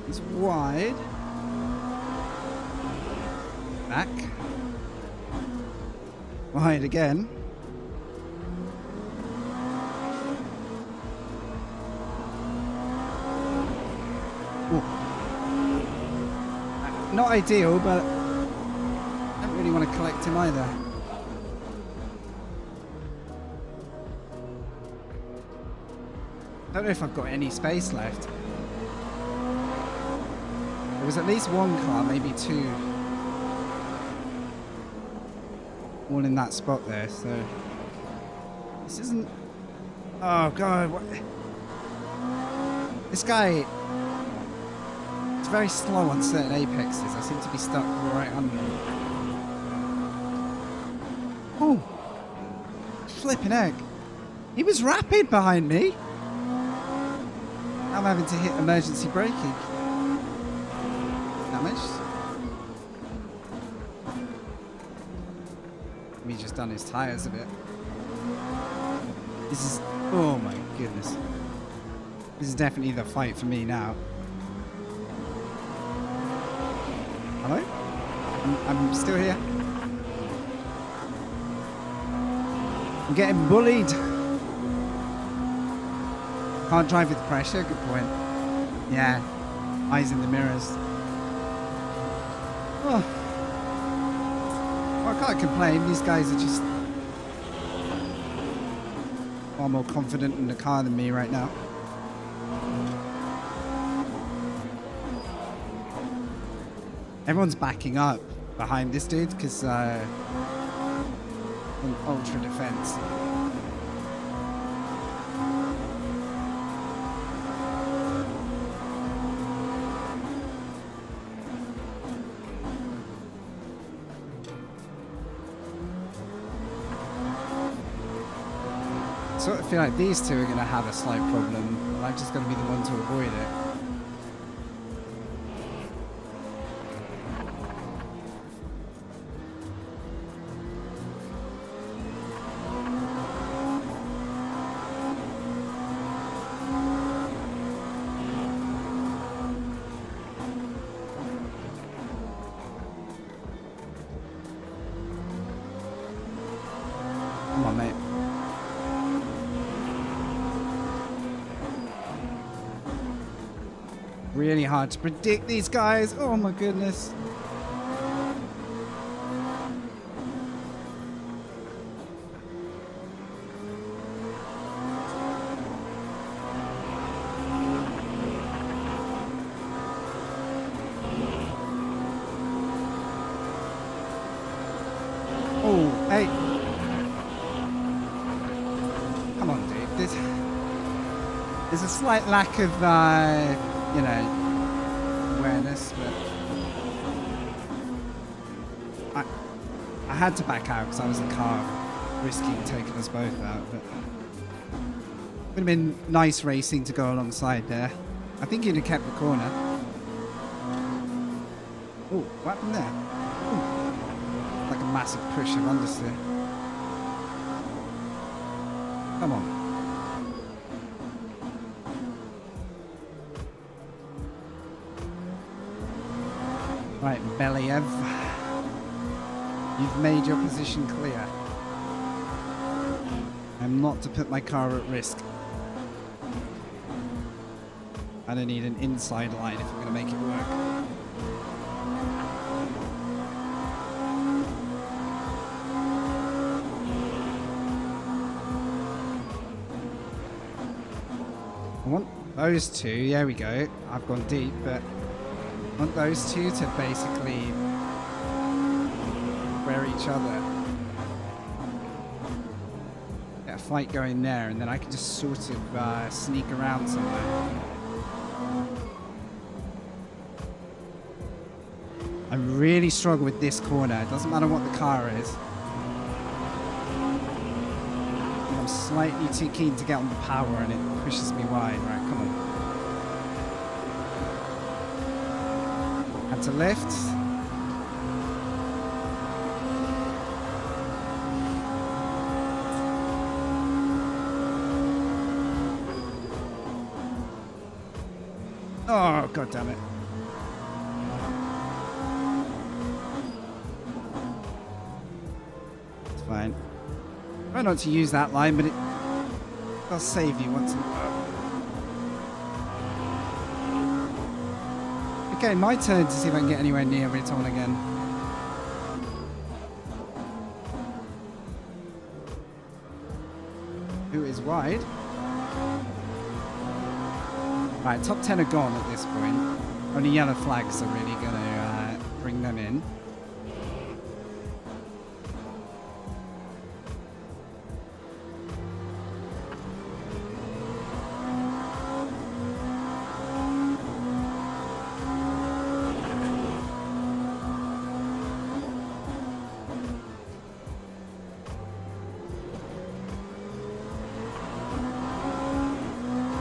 It's wide. Back. Wide again. Ooh. Not ideal, but I don't really want to collect him either. Don't know if I've got any space left. There was at least one car, maybe two. All in that spot there, so... This isn't... Oh, God. What? This guy... It's very slow on certain apexes. I seem to be stuck right under him. Oh! Flipping heck. He was rapid behind me. I'm having to hit emergency braking. Damaged. He just done his tyres a bit. This is... Oh my goodness. This is definitely the fight for me now. Hello? I'm still here. I'm getting bullied. Can't drive with pressure. Good point. Yeah. Eyes in the mirrors. Oh. I can't complain. These guys are just far more confident in the car than me right now. Everyone's backing up behind this dude because an ultra defense. I sort of feel like these two are going to have a slight problem, and I'm just going to be the one to avoid it. Come on, mate. really hard to predict these guys. Oh my goodness. Oh, hey. Come on, dude. There's a slight lack of, you know, awareness, but I had to back out because I was in the car, risking taking us both out. But would have been nice racing to go alongside there. I think he'd have kept the corner. Oh, what happened there? Ooh. Like a massive push of understeer. Come on. Right, Believ. You've made your position clear. I'm not to put my car at risk. I don't need an inside line if I'm going to make it work. I want those two, there we go. I've gone deep, but I want those two to basically wear each other. Get a fight going there, and then I can just sort of sneak around somewhere. I really struggle with this corner. It doesn't matter what the car is. I'm slightly too keen to get on the power, and it pushes me wide. Right, come on. Had to lift. Oh, god damn it. It's fine. Try not to use that line, but it does save you once in a while. Okay, my turn to see if I can get anywhere near Riton again. Who is wide? Right, top 10 are gone at this point. Only yellow flags are really going to bring them in.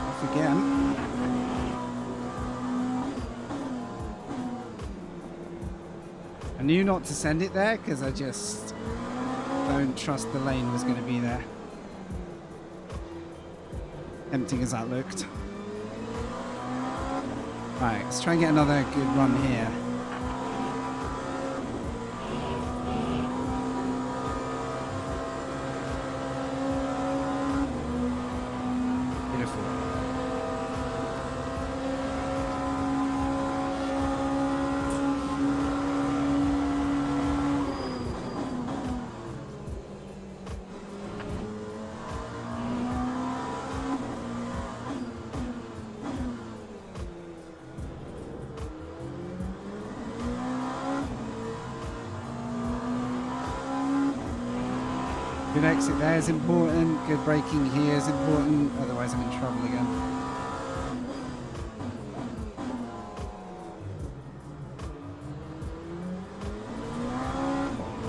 Off again. I knew not to send it there because I just don't trust the lane was going to be there. Tempting as that looked. Right, let's try and get another good run here. Beautiful. Good exit there is important, good braking here is important, otherwise I'm in trouble again.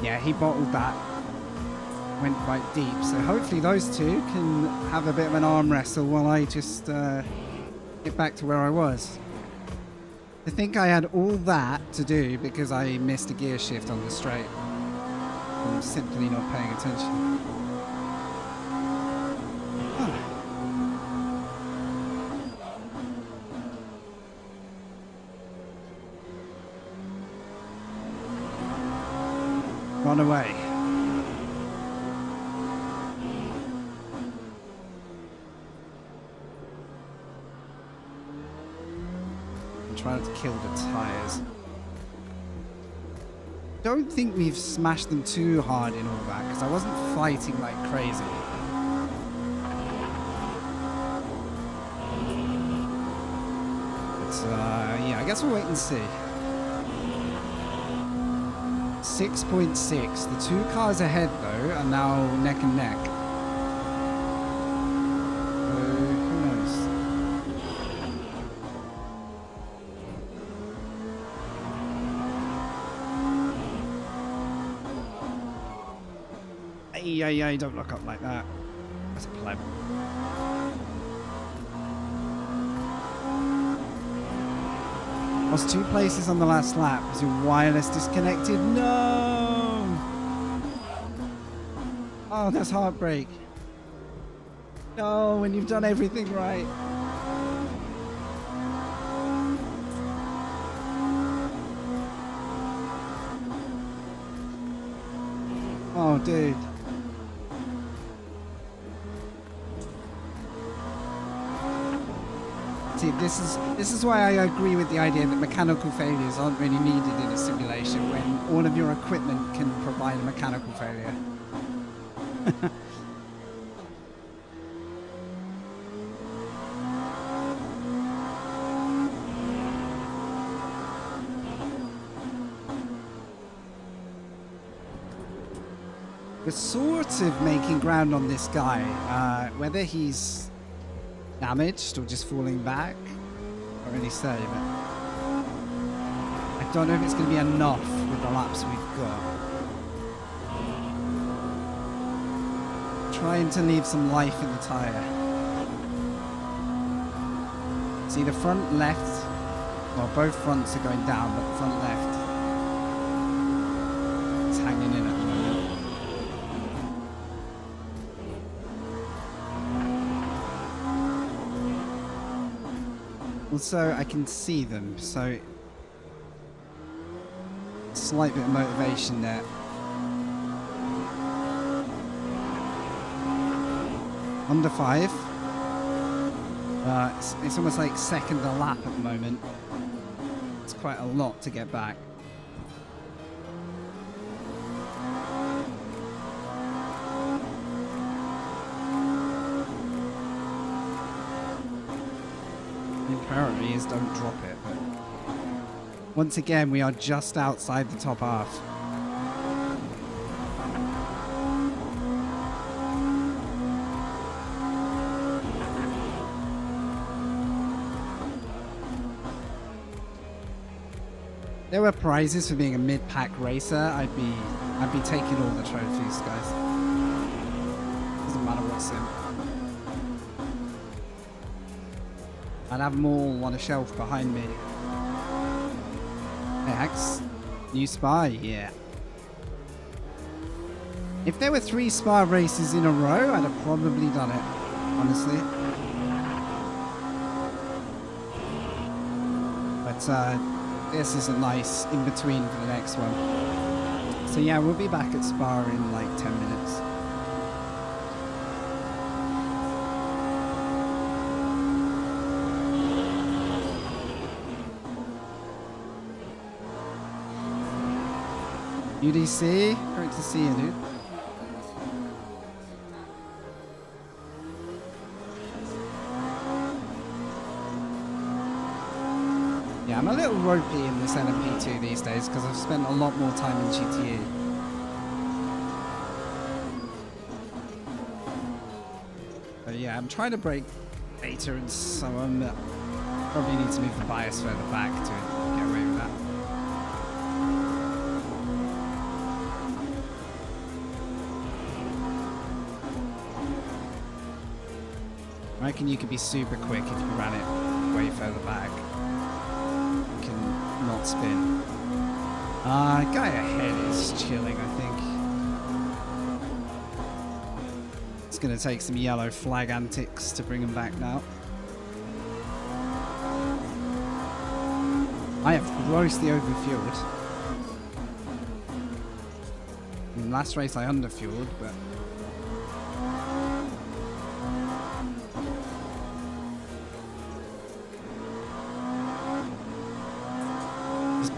Yeah, he bottled that, went quite deep, so hopefully those two can have a bit of an arm wrestle while I just get back to where I was. I think I had all that to do because I missed a gear shift on the straight. I'm simply not paying attention. Run away. try not to kill the tires. Don't think we've smashed them too hard in all that, because I wasn't fighting like crazy. But yeah, I guess we'll wait and see. 6.6. The two cars ahead though are now neck and neck. So who knows? Hey, don't look up like that. That's a pleb. Lost 2 places on the last lap. Is your wireless disconnected? No! Oh, that's heartbreak. No, when you've done everything right. Oh, dude. See, this is why I agree with the idea that mechanical failures aren't really needed in a simulation when all of your equipment can provide a mechanical failure. We're sort of making ground on this guy, whether he's damaged or just falling back. Can't really say, but I don't know if it's going to be enough with the laps we've got. Trying to leave some life in the tyre. See, the front left, well, both fronts are going down, but the front left is hanging in at the moment. Also, I can see them, so slight bit of motivation there. Under 5. It's almost like second a lap at the moment. It's quite a lot to get back. Priority is don't drop it, but once again we are just outside the top half. There were prizes for being a mid-pack racer. I'd be taking all the trophies, guys. Doesn't matter what's in. I'd have them all on a shelf behind me. Hey, Axe. New Spa? Yeah. If there were 3 Spa races in a row, I'd have probably done it, honestly. But this is a nice in-between for the next one. So yeah, we'll be back at Spa in like 10 minutes. UDC, great to see you, dude. Yeah, I'm a little ropey in this LMP2 these days because I've spent a lot more time in GTE. But yeah, I'm trying to break data and so on, but probably need to move the bias further back to get away with that. I reckon you could be super quick if you ran it way further back. You can not spin. Guy ahead is chilling, I think. It's going to take some yellow flag antics to bring him back now. I have grossly overfueled. I mean, last race I underfueled, but...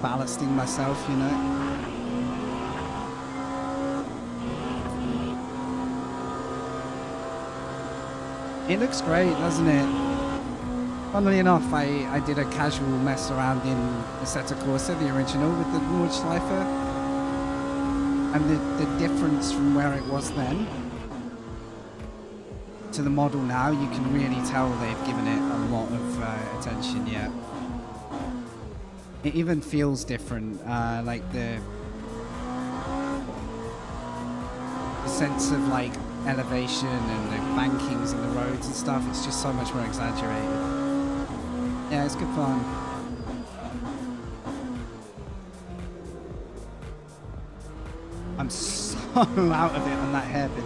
ballasting myself, you know. It looks great, doesn't it? Funnily enough, I did a casual mess around in Assetto Corsa, the original, with the Nordschleife. And the difference from where it was then to the model now, you can really tell they've given it a lot of attention, yeah. It even feels different, like the sense of like elevation and the bankings and the roads and stuff, it's just so much more exaggerated. Yeah, it's good fun. I'm so out of it on that hairpin.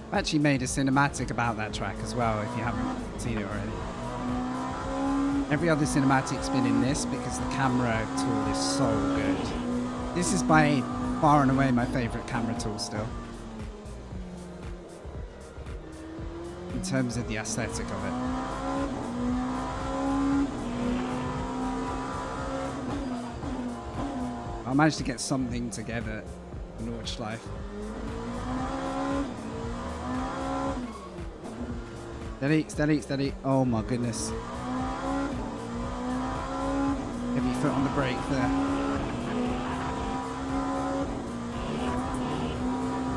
I've actually made a cinematic about that track as well, if you haven't seen it already. Every other cinematic's been in this because the camera tool is so good. This is by far and away my favorite camera tool still. In terms of the aesthetic of it. I managed to get something together in Nordschleife. Steady, steady, steady. Oh my goodness. Heavy foot on the brake there.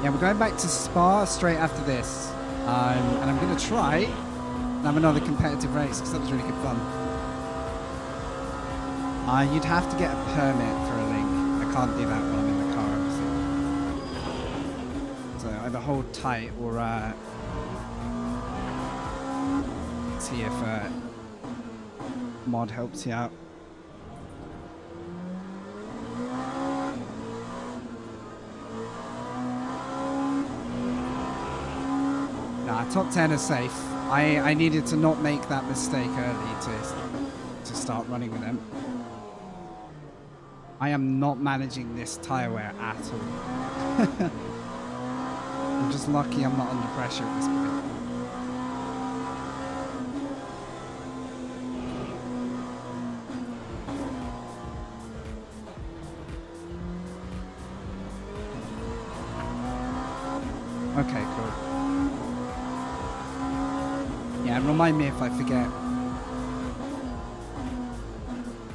Yeah, we're going back to Spa straight after this. And I'm going to try and have another competitive race because that was really good fun. You'd have to get a permit for a link. I can't do that while I'm in the car, obviously. So either hold tight or see if mod helps you out. Nah, top 10 is safe. I needed to not make that mistake early to start running with them. I am not managing this tyre wear at all. I'm just lucky I'm not under pressure at this point. Okay, cool. Yeah, remind me if I forget.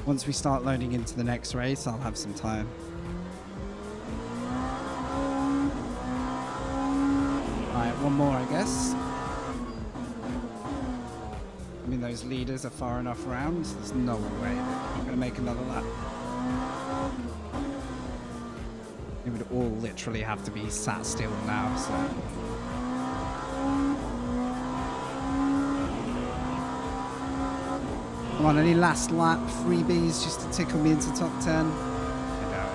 Once we start loading into the next race, I'll have some time. Alright, one more, I guess. I mean, those leaders are far enough around, so there's no way that I'm going to make another lap. It would all literally have to be sat still now, so... Come on, any last lap freebies just to tickle me into top 10? I doubt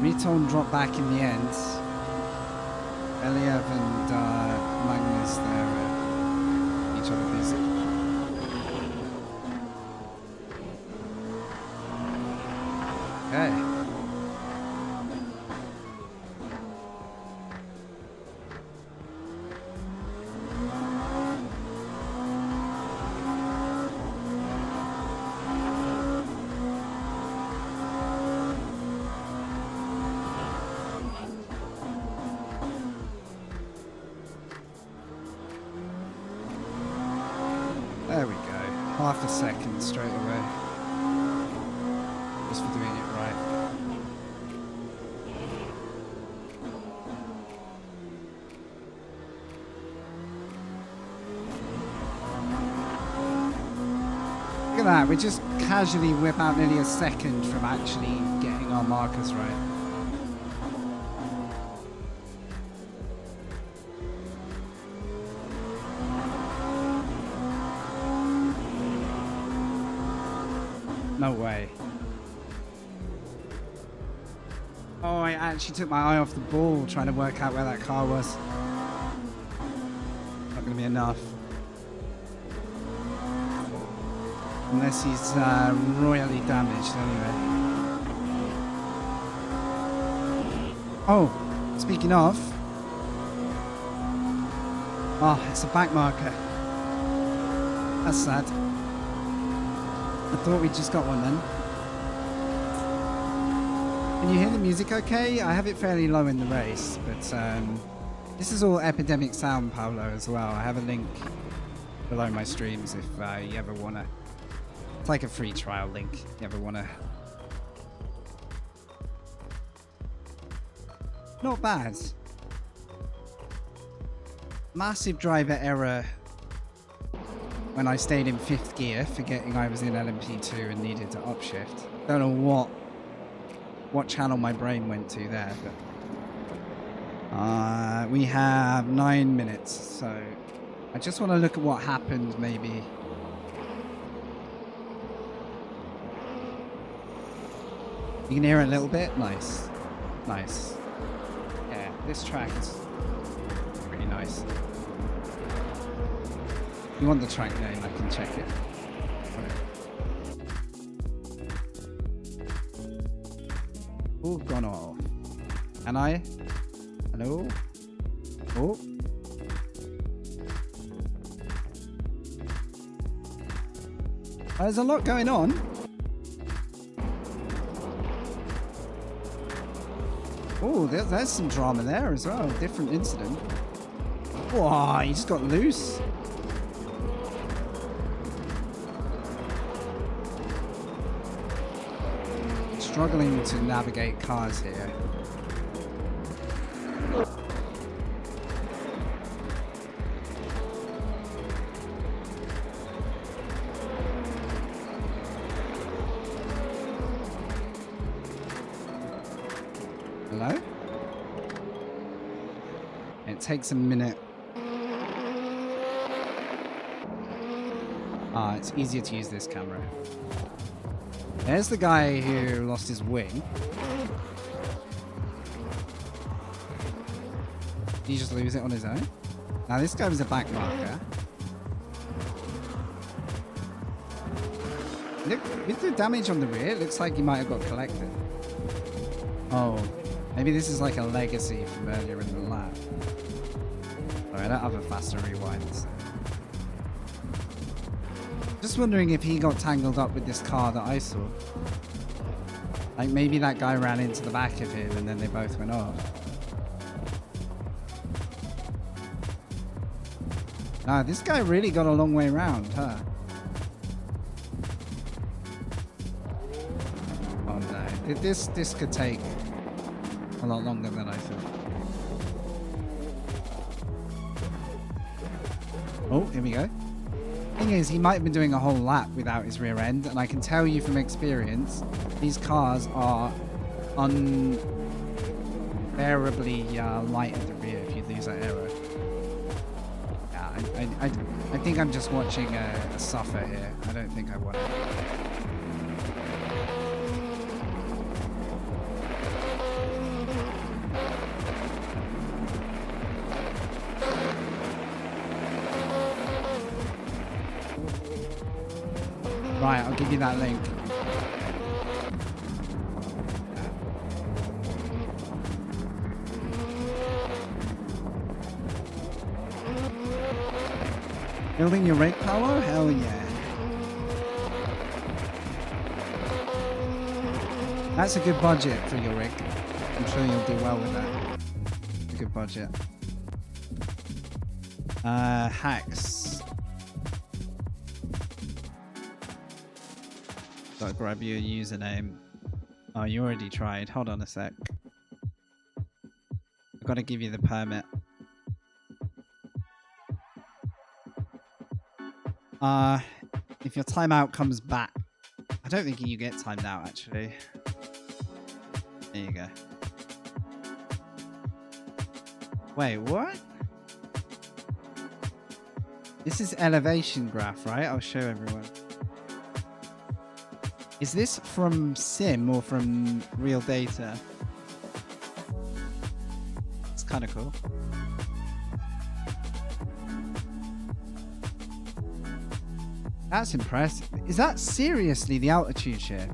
it. Riton dropped back in the end. Eliev and Magnus, they're each other busy. Okay. There we go. Half a second straight away. Just for doing it right. Look at that. We just casually whip out nearly a second from actually getting our markers right. No way. Oh, I actually took my eye off the ball trying to work out where that car was. Not going to be enough. Unless he's royally damaged anyway. Oh, speaking of. Oh, it's a back marker. That's sad. I thought we just got one then. Can you hear the music okay? I have it fairly low in the race, but this is all Epidemic Sound, Paolo, as well. I have a link below my streams if you ever want to. It's like a free trial link if you ever want to. Not bad. Massive driver error when I stayed in 5th gear, forgetting I was in LMP2 and needed to upshift. Don't know what channel my brain went to there, but we have 9 minutes, so I just want to look at what happened, maybe. You can hear it a little bit? Nice. Nice. Yeah, this track is pretty nice. If you want the track name, I can check it. Oh, gone off. Can I? Hello? Oh. There's a lot going on. Oh, there's some drama there as well. Different incident. Whoa, he just got loose. Struggling to navigate cars here. Hello? It takes a minute. It's easier to use this camera. There's the guy who lost his wing. Did he just lose it on his own? Now this guy was a back marker. Look, with the damage on the rear, it looks like he might have got collected. Oh, maybe this is like a legacy from earlier in the lap. Sorry, I don't have a faster rewind. So. Just wondering if he got tangled up with this car that I saw. Like maybe that guy ran into the back of him and then they both went off. Nah, this guy really got a long way around, huh? Oh no, this could take a lot longer than I thought. Oh, here we go. Thing is, he might have been doing a whole lap without his rear end, and I can tell you from experience, these cars are unbearably light at the rear if you lose that aero. Yeah, I think I'm just watching a suffer here. I don't think I want it. Right, I'll give you that link. Building your rig, Paolo? Hell yeah. That's a good budget for your rig. I'm sure you'll do well with that. A good budget. Hacks. Gotta grab you a username. Oh, you already tried. Hold on a sec. I've got to give you the permit. If your timeout comes back, I don't think you get timed out actually. There you go. Wait, what? This is elevation graph, right? I'll show everyone. Is this from sim or from real data? It's kind of cool. That's impressive. Is that seriously the altitude shift?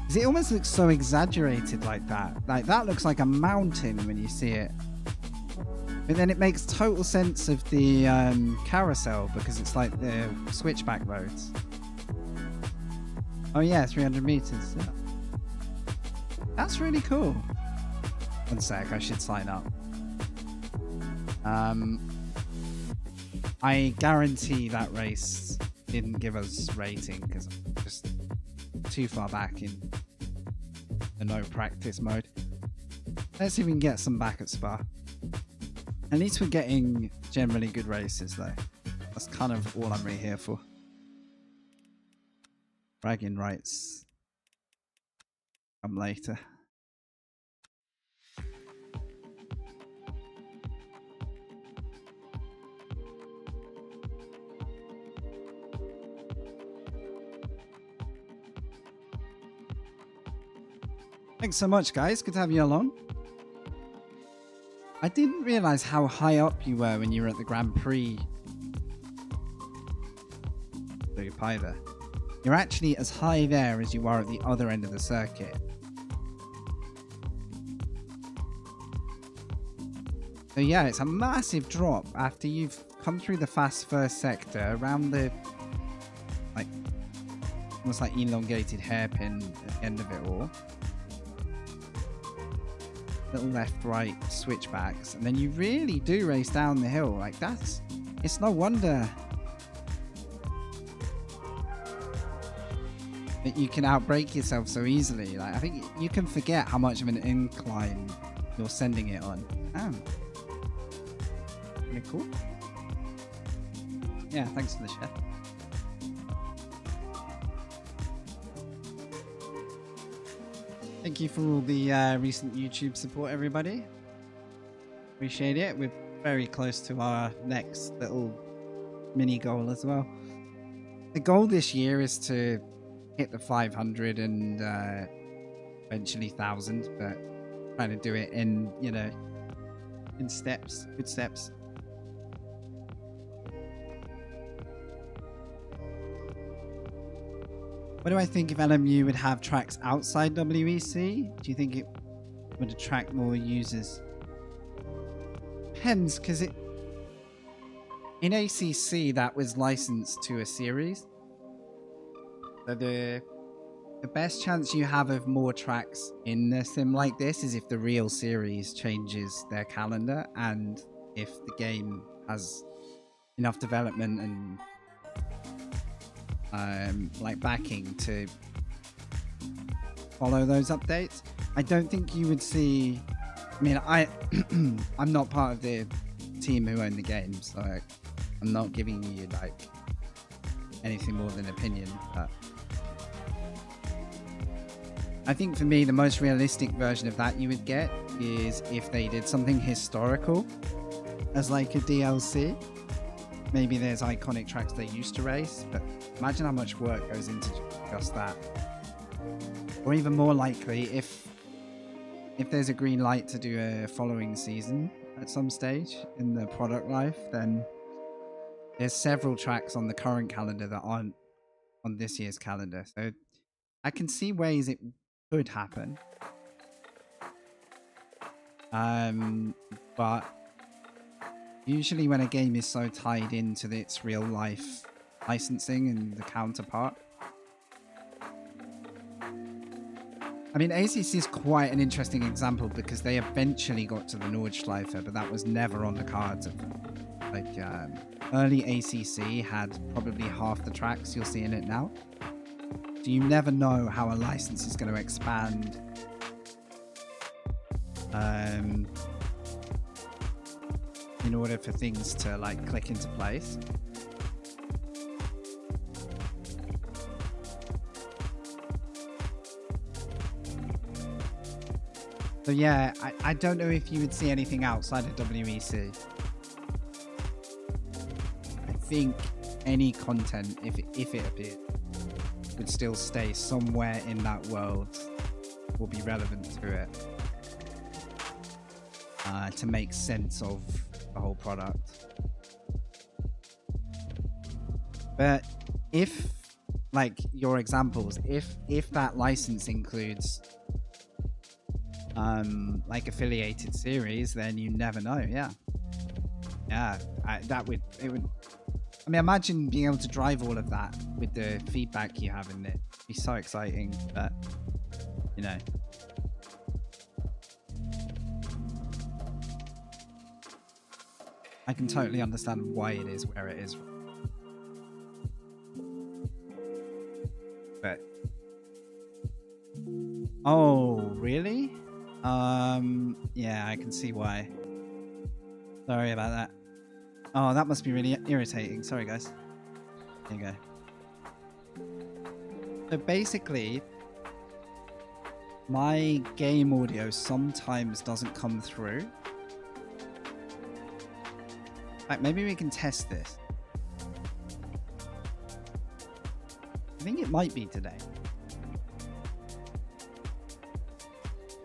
'Cause it almost looks so exaggerated like that. Like that looks like a mountain when you see it. But then it makes total sense of the carousel because it's like the switchback roads. Oh yeah, 300 meters. Yeah. That's really cool. One sec, I should sign up. I guarantee that race didn't give us rating because I'm just too far back in the no practice mode. Let's see if we can get some back at Spa. At least we're getting generally good races though. That's kind of all I'm really here for. Bragging rights come later. Thanks so much, guys. Good to have you along. I didn't realize how high up you were when you were at the Grand Prix. Blue pie there. You're actually as high there as you are at the other end of the circuit. So yeah, it's a massive drop after you've come through the fast first sector around the like almost like elongated hairpin at the end of it all. Little left right switchbacks, and then you really do race down the hill. Like it's no wonder that you can outbrake yourself so easily. Like I think you can forget how much of an incline you're sending it on. Really cool. Yeah, thanks for the share. Thank you for all the recent YouTube support, everybody. Appreciate it. We're very close to our next little mini goal as well. The goal this year is to hit the 500 and eventually 1,000, but trying to do it in, you know, in steps, good steps. What do I think if LMU would have tracks outside WEC? Do you think it would attract more users? Depends, because in ACC that was licensed to a series. So the best chance you have of more tracks in a sim like this is if the real series changes their calendar and if the game has enough development and like backing to follow those updates. I don't think you would see. I mean, I'm not part of the team who own the game, so I'm not giving you like anything more than opinion. But I think for me, the most realistic version of that you would get is if they did something historical as like a DLC. Maybe there's iconic tracks they used to race, but imagine how much work goes into just that. Or even more likely, if there's a green light to do a following season at some stage in the product life, then there's several tracks on the current calendar that aren't on this year's calendar. So I can see ways it could happen. But usually when a game is so tied into its real life licensing and the counterpart. I mean, ACC is quite an interesting example because they eventually got to the Nordschleife, but that was never on the cards. Like, early ACC had probably half the tracks you'll see in it now. So you never know how a license is going to expand. In order for things to like click into place. So yeah, I don't know if you would see anything outside of WEC. I think any content, if it appeared, would still stay somewhere in that world or be relevant to it to make sense of the whole product. But if like your examples, if that license includes like affiliated series, then you never know. Yeah, it would. I mean, imagine being able to drive all of that with the feedback you have in it. It'd be so exciting, but you know. I can totally understand why it is where it is. But oh, really? Yeah, I can see why. Sorry about that. Oh, that must be really irritating. Sorry, guys. There you go. So basically, my game audio sometimes doesn't come through. Right, maybe we can test this. I think it might be today.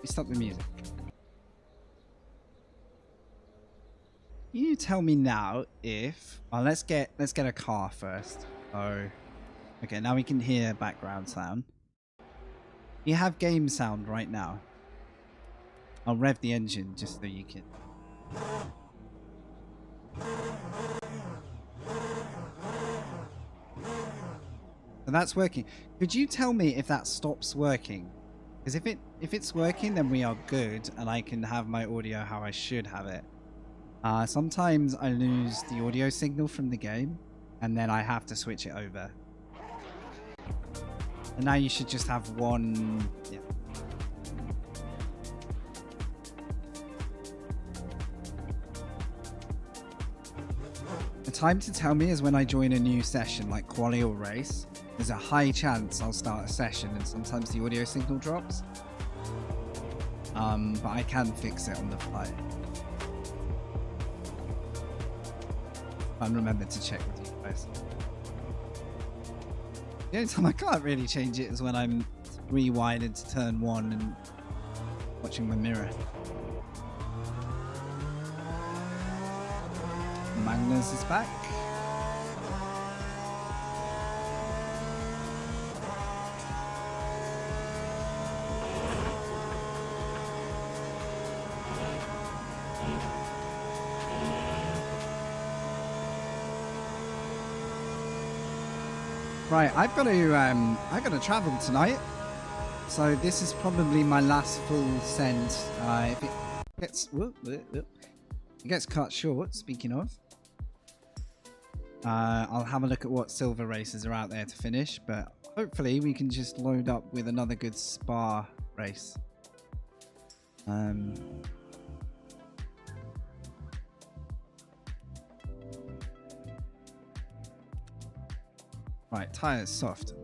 We stop the music. You tell me now if let's get a car first. Oh, okay. Now we can hear background sound. You have game sound right now. I'll rev the engine just so you can. So that's working. Could you tell me if that stops working? Because if it's working, then we are good, and I can have my audio how I should have it. Sometimes I lose the audio signal from the game, and then I have to switch it over. And now you should just have one. Yeah. The time to tell me is when I join a new session, like quali or race. There's a high chance I'll start a session, and sometimes the audio signal drops. But I can fix it on the fly. And remember to check with you guys. The only time I can't really change it is when I'm rewinded to turn 1 and watching my mirror. Magnus is back. Right, I've got to travel tonight, so this is probably my last full send. If it gets cut short, speaking of, I'll have a look at what silver races are out there to finish, but hopefully we can just load up with another good Spa race. Right, tires soft.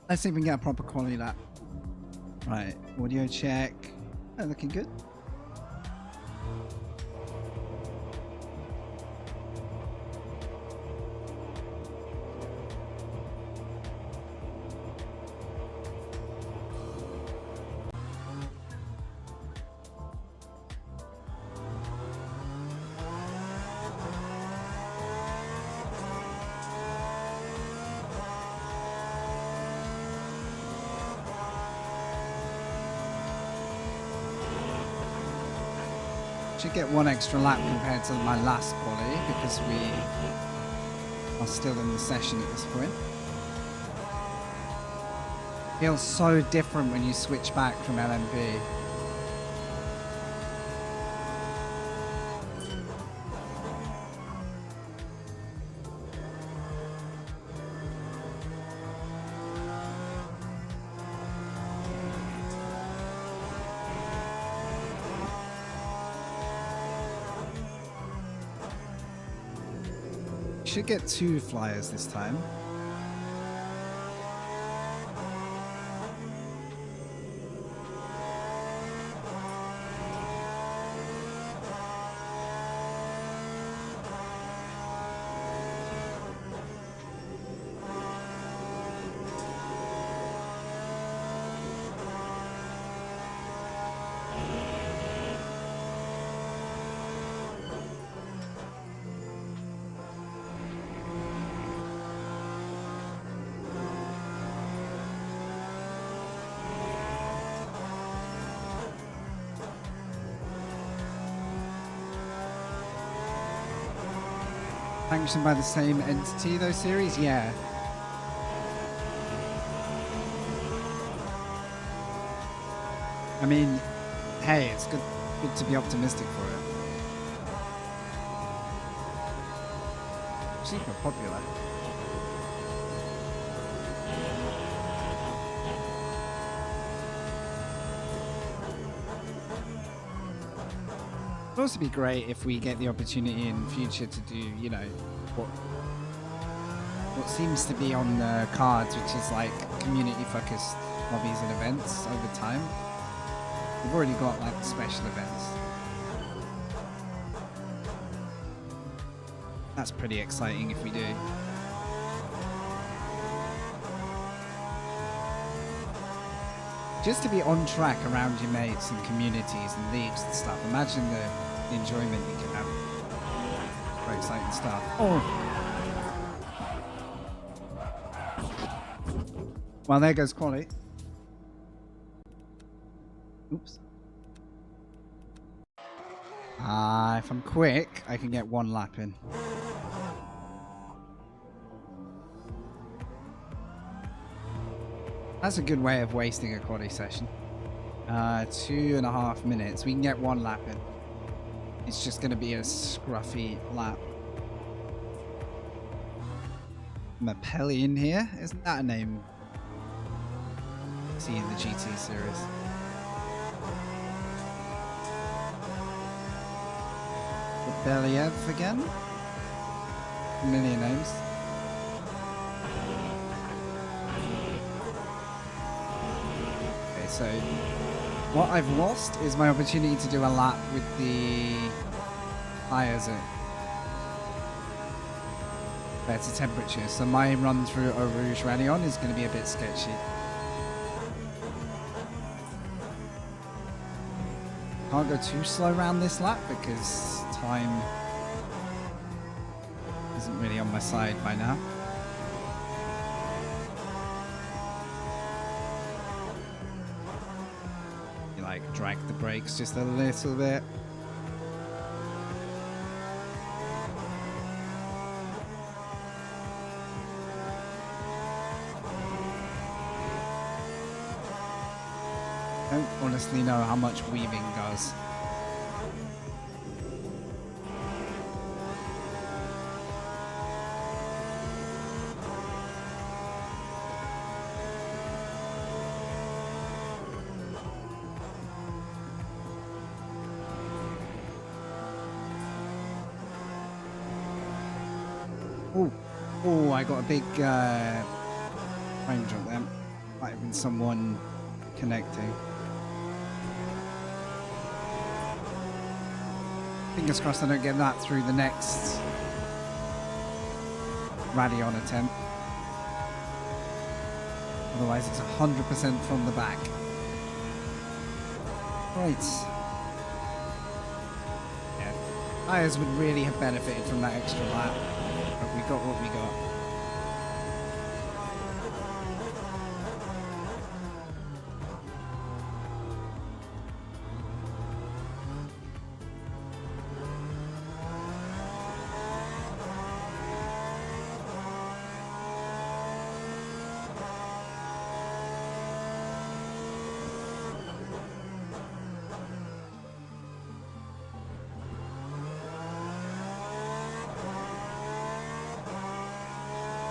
Let's see if we can get a proper quality lap. Right, audio check. Oh, looking good. Should get one extra lap compared to my last quali because we are still in the session at this point. Feels so different when you switch back from LMP. Should get 2 flyers this time. Sanctioned by the same entity, those series? Yeah. I mean, hey, it's good to be optimistic for it. Super popular. It'd also be great if we get the opportunity in future to do, you know, what seems to be on the cards, which is like community-focused hobbies and events over time. We've already got like special events. That's pretty exciting if we do. Just to be on track around your mates and communities and leagues and stuff. Imagine the enjoyment you can have. Very exciting stuff. Oh. Well, there goes quality. Oops. If I'm quick, I can get one lap in. That's a good way of wasting a quality session. 2.5 minutes. We can get one lap in. It's just going to be a scruffy lap. Mapelli in here? Isn't that a name? See in the GT series. Believ again? Familiar names. Okay, so what I've lost is my opportunity to do a lap with the tires at better temperature. So my run through Eau Rouge Rallyon is going to be a bit sketchy. Can't go too slow around this lap because time isn't really on my side by now. You like drag the brakes just a little bit. I don't honestly know how much weaving does. Oh, I got a big frame drop there. Might have been someone connecting. Fingers crossed I don't get that through the next Rallyon attempt. Otherwise it's 100% from the back. Right. Yeah. Tires would really have benefited from that extra lap. But we got what we got.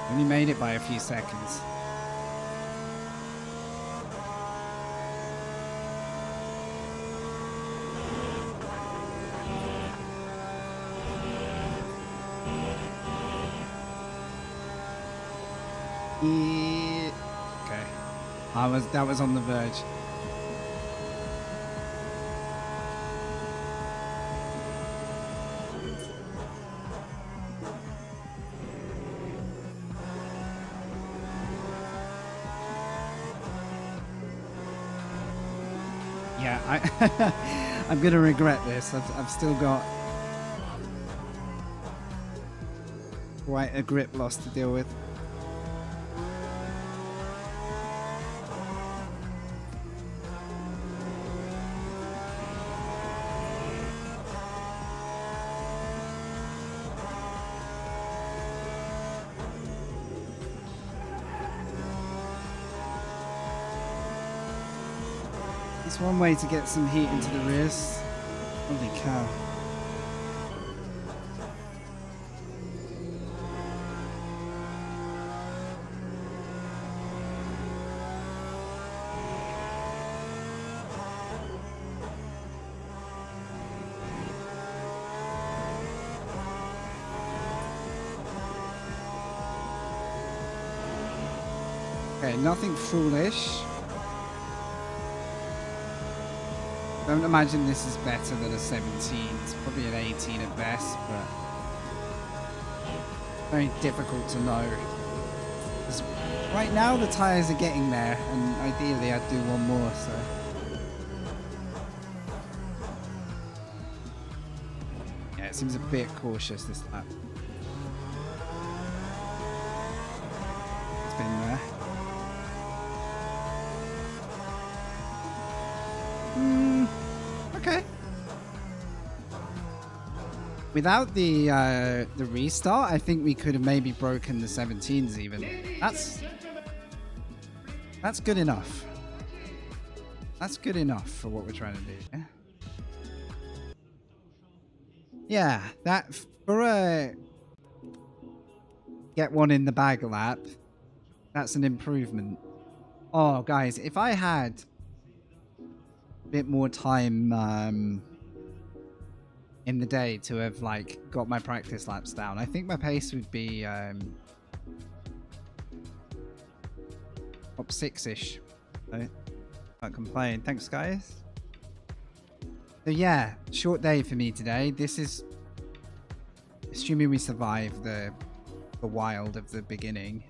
Only made it by a few seconds. Okay. That was on the verge. Yeah, I'm gonna regret this. I've still got quite a grip loss to deal with. It's one way to get some heat into the rears. Holy cow. Okay, nothing foolish. Don't imagine this is better than a 17. It's probably an 18 at best, but very difficult to know. 'Cause right now the tires are getting there, and ideally I'd do one more. So yeah, it seems a bit cautious this lap. It's been there. Okay. Without the restart, I think we could have maybe broken the 17s even. That's good enough. That's good enough for what we're trying to do. Yeah, that for a get one in the bag lap, that's an improvement. Oh, guys, if I had bit more time in the day to have like got my practice laps down, I think my pace would be up 6-ish. So can't complain. Thanks, guys. So yeah, short day for me today. This is assuming we survive the wild of the beginning.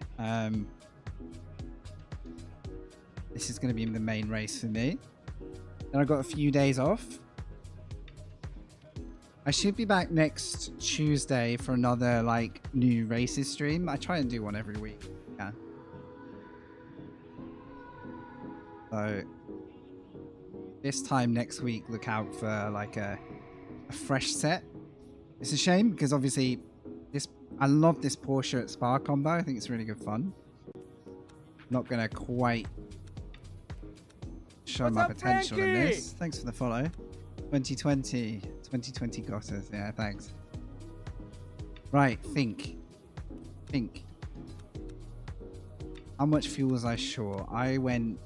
This is going to be the main race for me. Then I've got a few days off. I should be back next Tuesday for another like new races stream. I try and do one every week. Yeah. So this time next week, look out for like a fresh set. It's a shame because obviously I love this Porsche at Spa combo. I think it's really good fun. Not gonna quite show my potential in this. Thanks for the follow. 2020 got us. Yeah, thanks. Right, think. How much fuel was I short? I went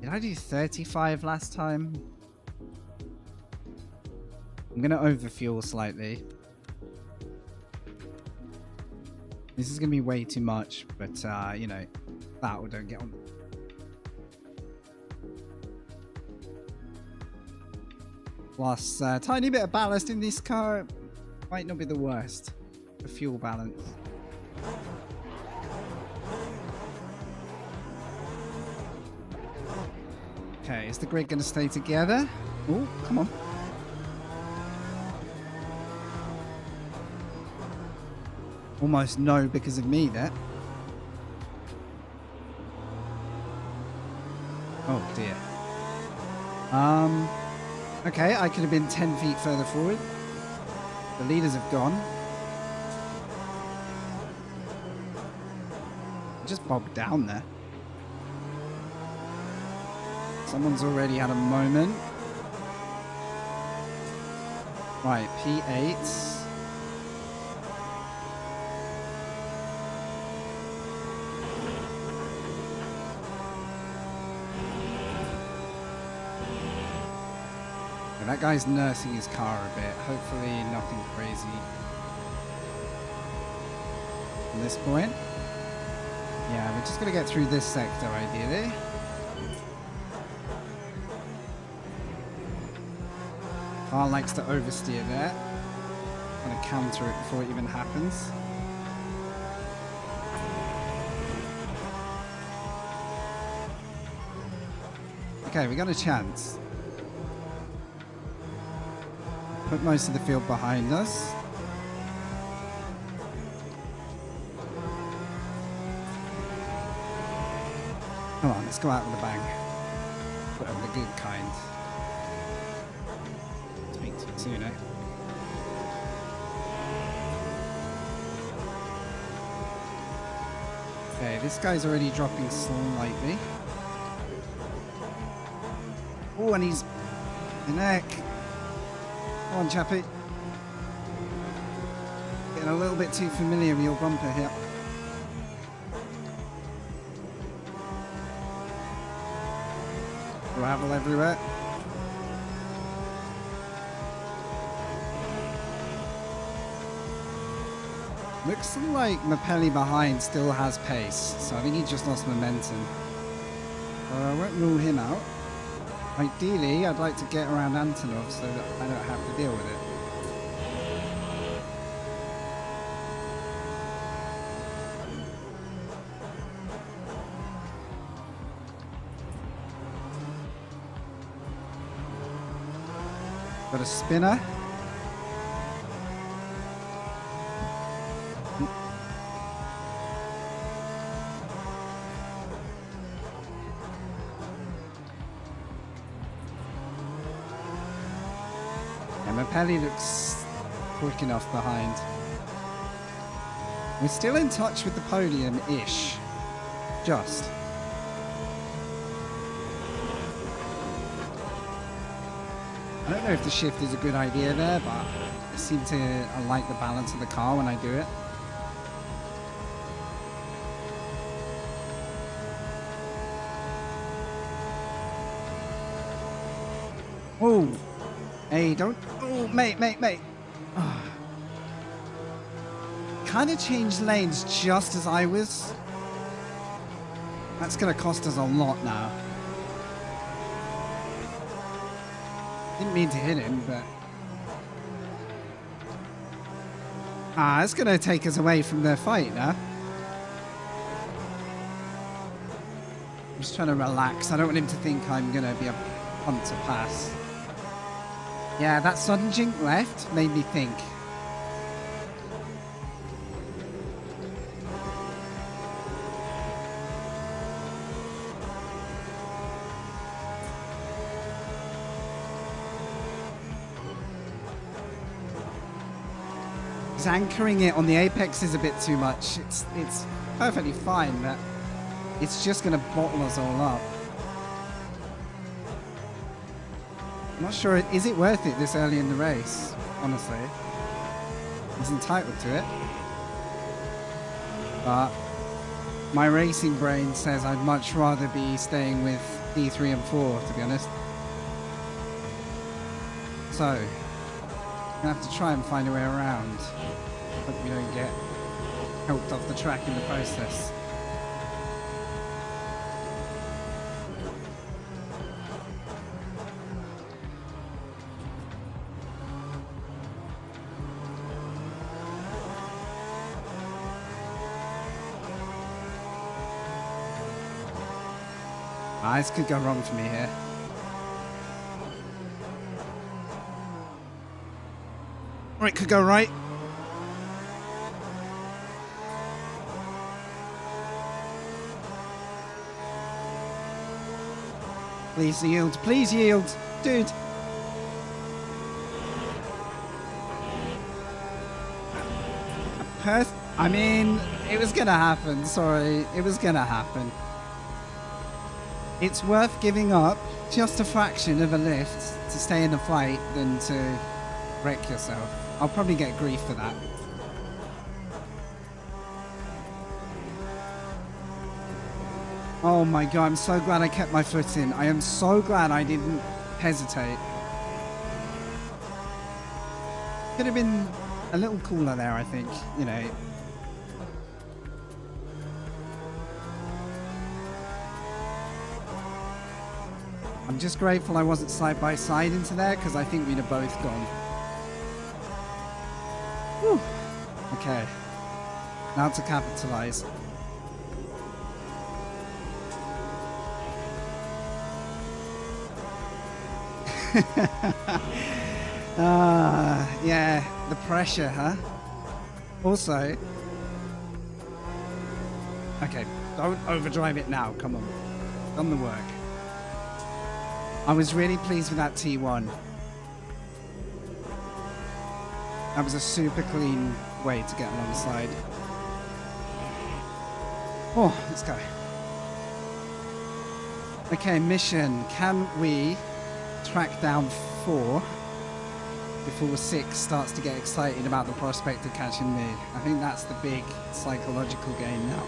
Did I do 35 last time? I'm gonna overfuel slightly. This is going to be way too much, but, you know, that or don't get on. Plus, a tiny bit of ballast in this car might not be the worst for fuel balance. Okay, is the grid going to stay together? Oh, come on. Almost no because of me there. Oh dear. Okay, I could have been 10 feet further forward. The leaders have gone. Just bogged down there. Someone's already had a moment. Right, P8. That guy's nursing his car a bit. Hopefully nothing crazy from this point. Yeah, we're just going to get through this sector ideally. Car likes to oversteer there. Going to counter it before it even happens. Okay, we got a chance. Put most of the field behind us. Come on, let's go out with a bang. But of the good kind. Speak too soon, eh? this guy's already dropping slightly. Oh, and he's in neck. Come on, chappy. Getting a little bit too familiar with your bumper here. Gravel everywhere. Looks like Mapelli behind still has pace, so I think he just lost momentum. I won't rule him out. Ideally, I'd like to get around Antonov so that I don't have to deal with it. Got a spinner. Mapelli looks quick enough behind. We're still in touch with the podium-ish. Just. I don't know if the shift is a good idea there, but I seem to like the balance of the car when I do it. Oh! Hey, don't... Oh, mate. Oh. Kind of changed lanes just as I was. That's going to cost us a lot now. Didn't mean to hit him, but... it's going to take us away from the fight now. I'm just trying to relax. I don't want him to think I'm going to be a punt to pass. Yeah, that sudden jink left made me think. He's anchoring it on the apex is a bit too much. It's perfectly fine, but it's just going to bottle us all up. I'm not sure, is it worth it this early in the race, honestly? He's entitled to it. But my racing brain says I'd much rather be staying with D3 and 4, to be honest. So, I'm gonna have to try and find a way around. Hope we don't get helped off the track in the process. This could go wrong for me here. Or it could go right. Please yield. Please yield. Dude. I mean, it was going to happen. Sorry. It was going to happen. It's worth giving up just a fraction of a lift to stay in the fight than to wreck yourself. I'll probably get grief for that. Oh my god, I'm so glad I kept my foot in. I am so glad I didn't hesitate. Could have been a little cooler there, I think, you know. I'm just grateful I wasn't side by side into there because I think we'd have both gone. Whew. Okay. Now to capitalize. Yeah, the pressure, huh? Also, okay, don't overdrive it now, come on. Done the work. I was really pleased with that T1. That was a super clean way to get alongside. Oh, let's go. Okay, mission. Can we track down 4 before 6 starts to get excited about the prospect of catching me? I think that's the big psychological game now.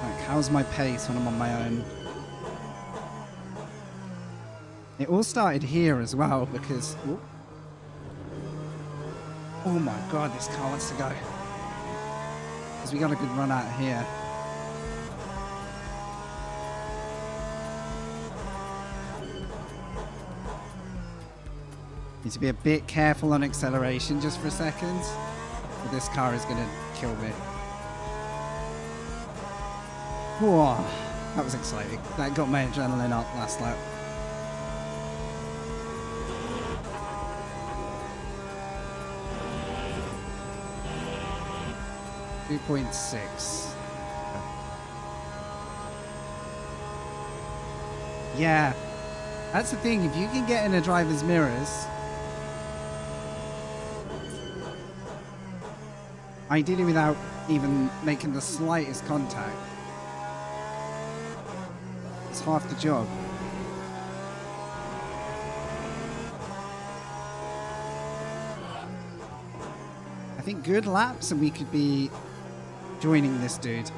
Like, how's my pace when I'm on my own? It all started here as well because... Ooh. Oh my god, this car wants to go. Because we got a good run out here. Need to be a bit careful on acceleration just for a second. But this car is going to kill me. Whoa, that was exciting. That got my adrenaline up last lap. .6. Yeah, that's the thing. If you can get in a driver's mirrors, ideally without even making the slightest contact, it's half the job. I think good laps and we could be joining this dude.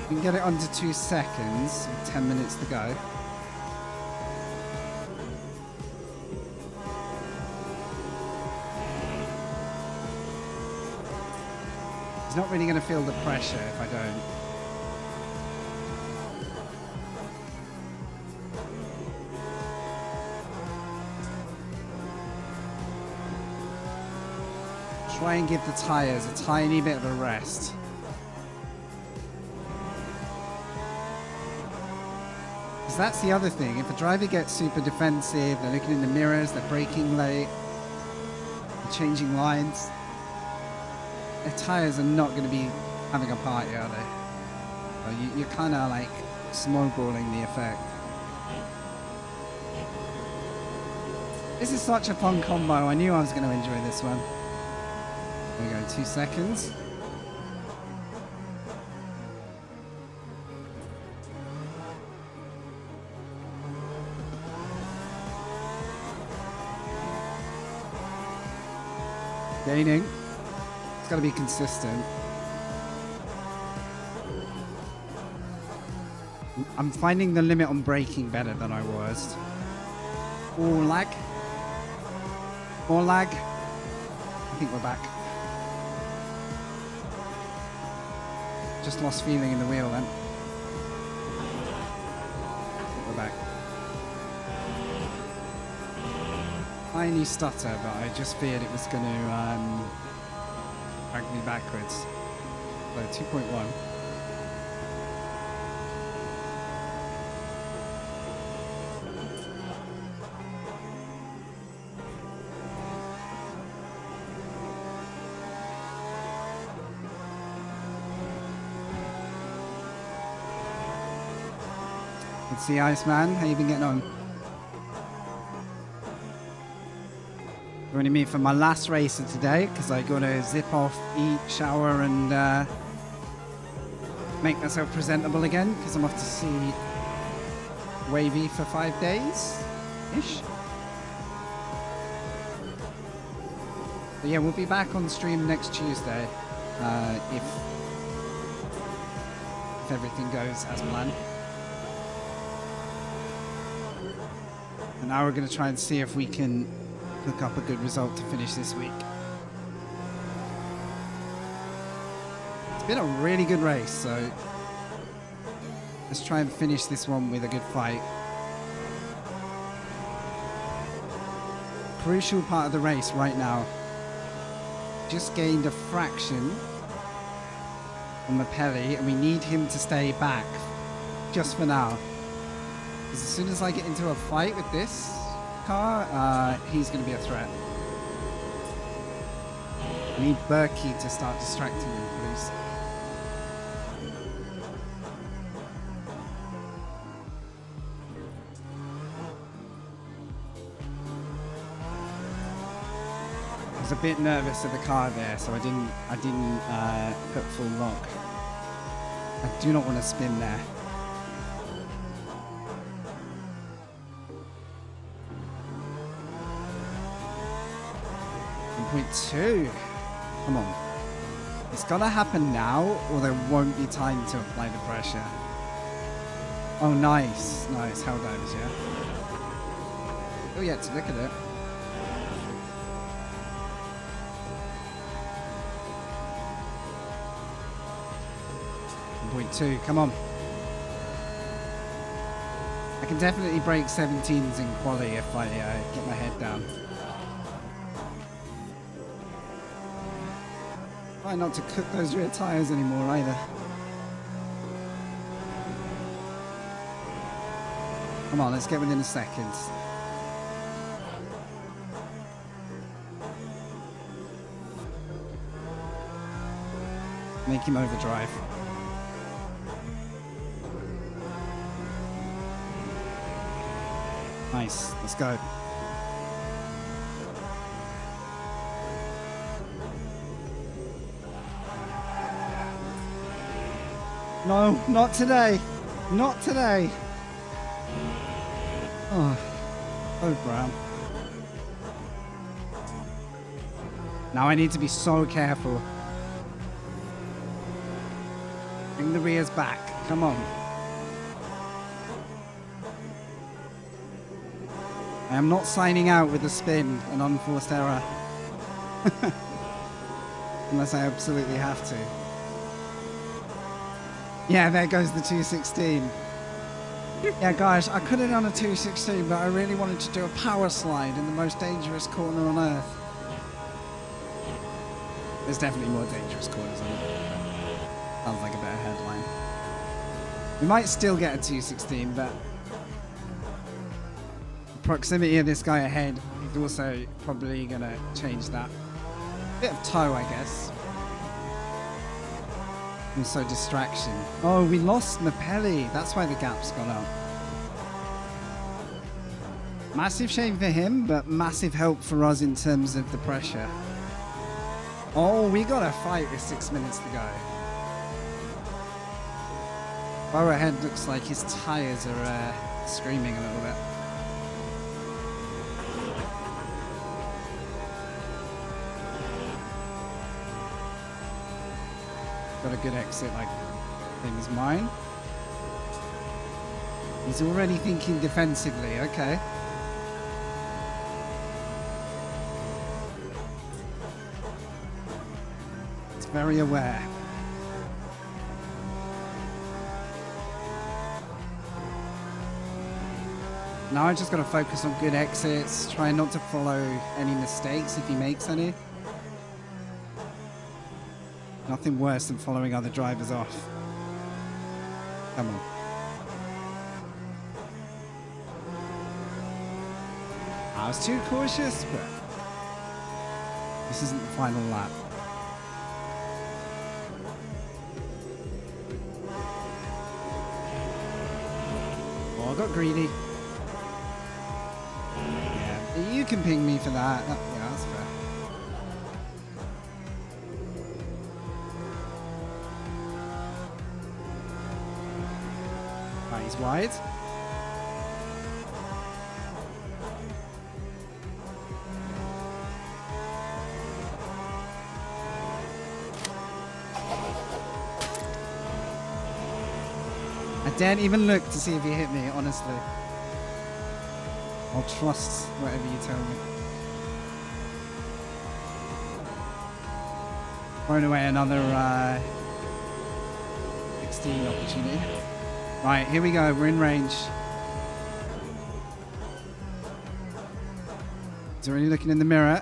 We can get it under 2 seconds with 10 minutes to go. He's not really going to feel the pressure if I don't. Try and give the tyres a tiny bit of a rest. Because that's the other thing. If a driver gets super defensive, they're looking in the mirrors, they're braking late, they're changing lines, their tyres are not going to be having a party, are they? So you're kind of like snowballing the effect. This is such a fun combo. I knew I was going to enjoy this one. There we go, 2 seconds. Gaining. It's got to be consistent. I'm finding the limit on braking better than I was. Oh, lag. More lag. I think we're back. Just lost feeling in the wheel then. We're back. Tiny stutter, but I just feared it was going to drag me backwards. So 2.1. Let's see, Iceman, how you been getting on? Joining me for my last race of today because I got to zip off, eat, shower, and make myself presentable again because I'm off to see Wavy for 5 days-ish. But yeah, we'll be back on stream next Tuesday if everything goes as planned. And now we're going to try and see if we can hook up a good result to finish this week. It's been a really good race, so let's try and finish this one with a good fight. Crucial part of the race right now. Just gained a fraction on Mapelli, and we need him to stay back just for now. Because as soon as I get into a fight with this car, he's going to be a threat. I need Berkey to start distracting him, please. was a bit nervous of the car there, so I didn't put full lock. I do not want to spin there. .2. Come on. It's gotta happen now, or there won't be time to apply the pressure. Oh, nice. Nice. Hell divers, yeah. Oh, yeah, to look at it. .2. Come on. I can definitely break 17s in quali if I get my head down. Try not to cook those rear tires anymore either. Come on, let's get within a second. Make him overdrive. Nice, let's go. No, not today. Not today. Oh, so brown. Now I need to be so careful. Bring the rears back. Come on. I am not signing out with a spin, an unforced error. Unless I absolutely have to. Yeah, there goes the 216. Yeah, guys, I could have done a 216, but I really wanted to do a power slide in the most dangerous corner on earth. There's definitely more dangerous corners on it. Sounds like a better headline. We might still get a 216, but the proximity of this guy ahead is also probably going to change that. Bit of toe, I guess. Also distraction. Oh, we lost Mapelli. That's why the gap's gone up. Massive shame for him, but massive help for us in terms of the pressure. Oh, we got a fight with 6 minutes to go. Far ahead looks like his tires are screaming a little bit. Got a good exit like same as mine. He's already thinking defensively, okay. It's very aware. Now I just got to focus on good exits, try not to follow any mistakes if he makes any. Nothing worse than following other drivers off. Come on. I was too cautious, but this isn't the final lap. Oh, I got greedy. Yeah, you can ping me for that. Yeah, that's fair. Right, he's wide. I daren't even look to see if he hit me, honestly. I'll trust whatever you tell me. Throwing away another 16 opportunity. Right, here we go. We're in range. He's already looking in the mirror.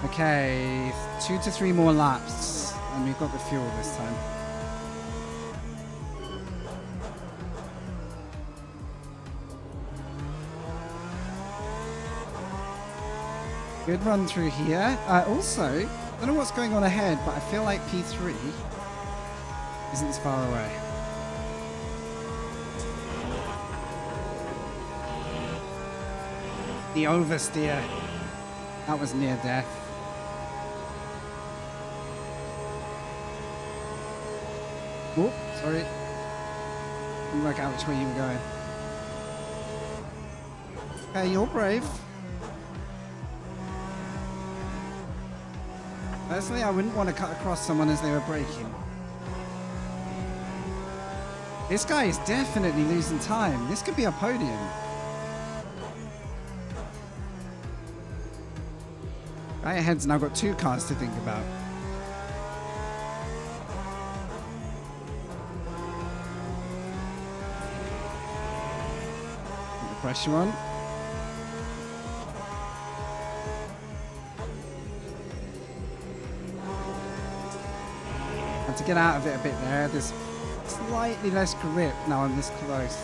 Okay, 2 to 3 more laps, and we've got the fuel this time. Good run through here. Also, I don't know what's going on ahead, but I feel like P3 isn't as far away. The oversteer. That was near death. Oh, sorry. Didn't work out which way you were going. Okay, you're brave. Personally, I wouldn't want to cut across someone as they were braking. This guy is definitely losing time. This could be a podium. Guy ahead's now got 2 cars to think about. Put the pressure on. Had to get out of it a bit there. There's slightly less grip now I'm this close.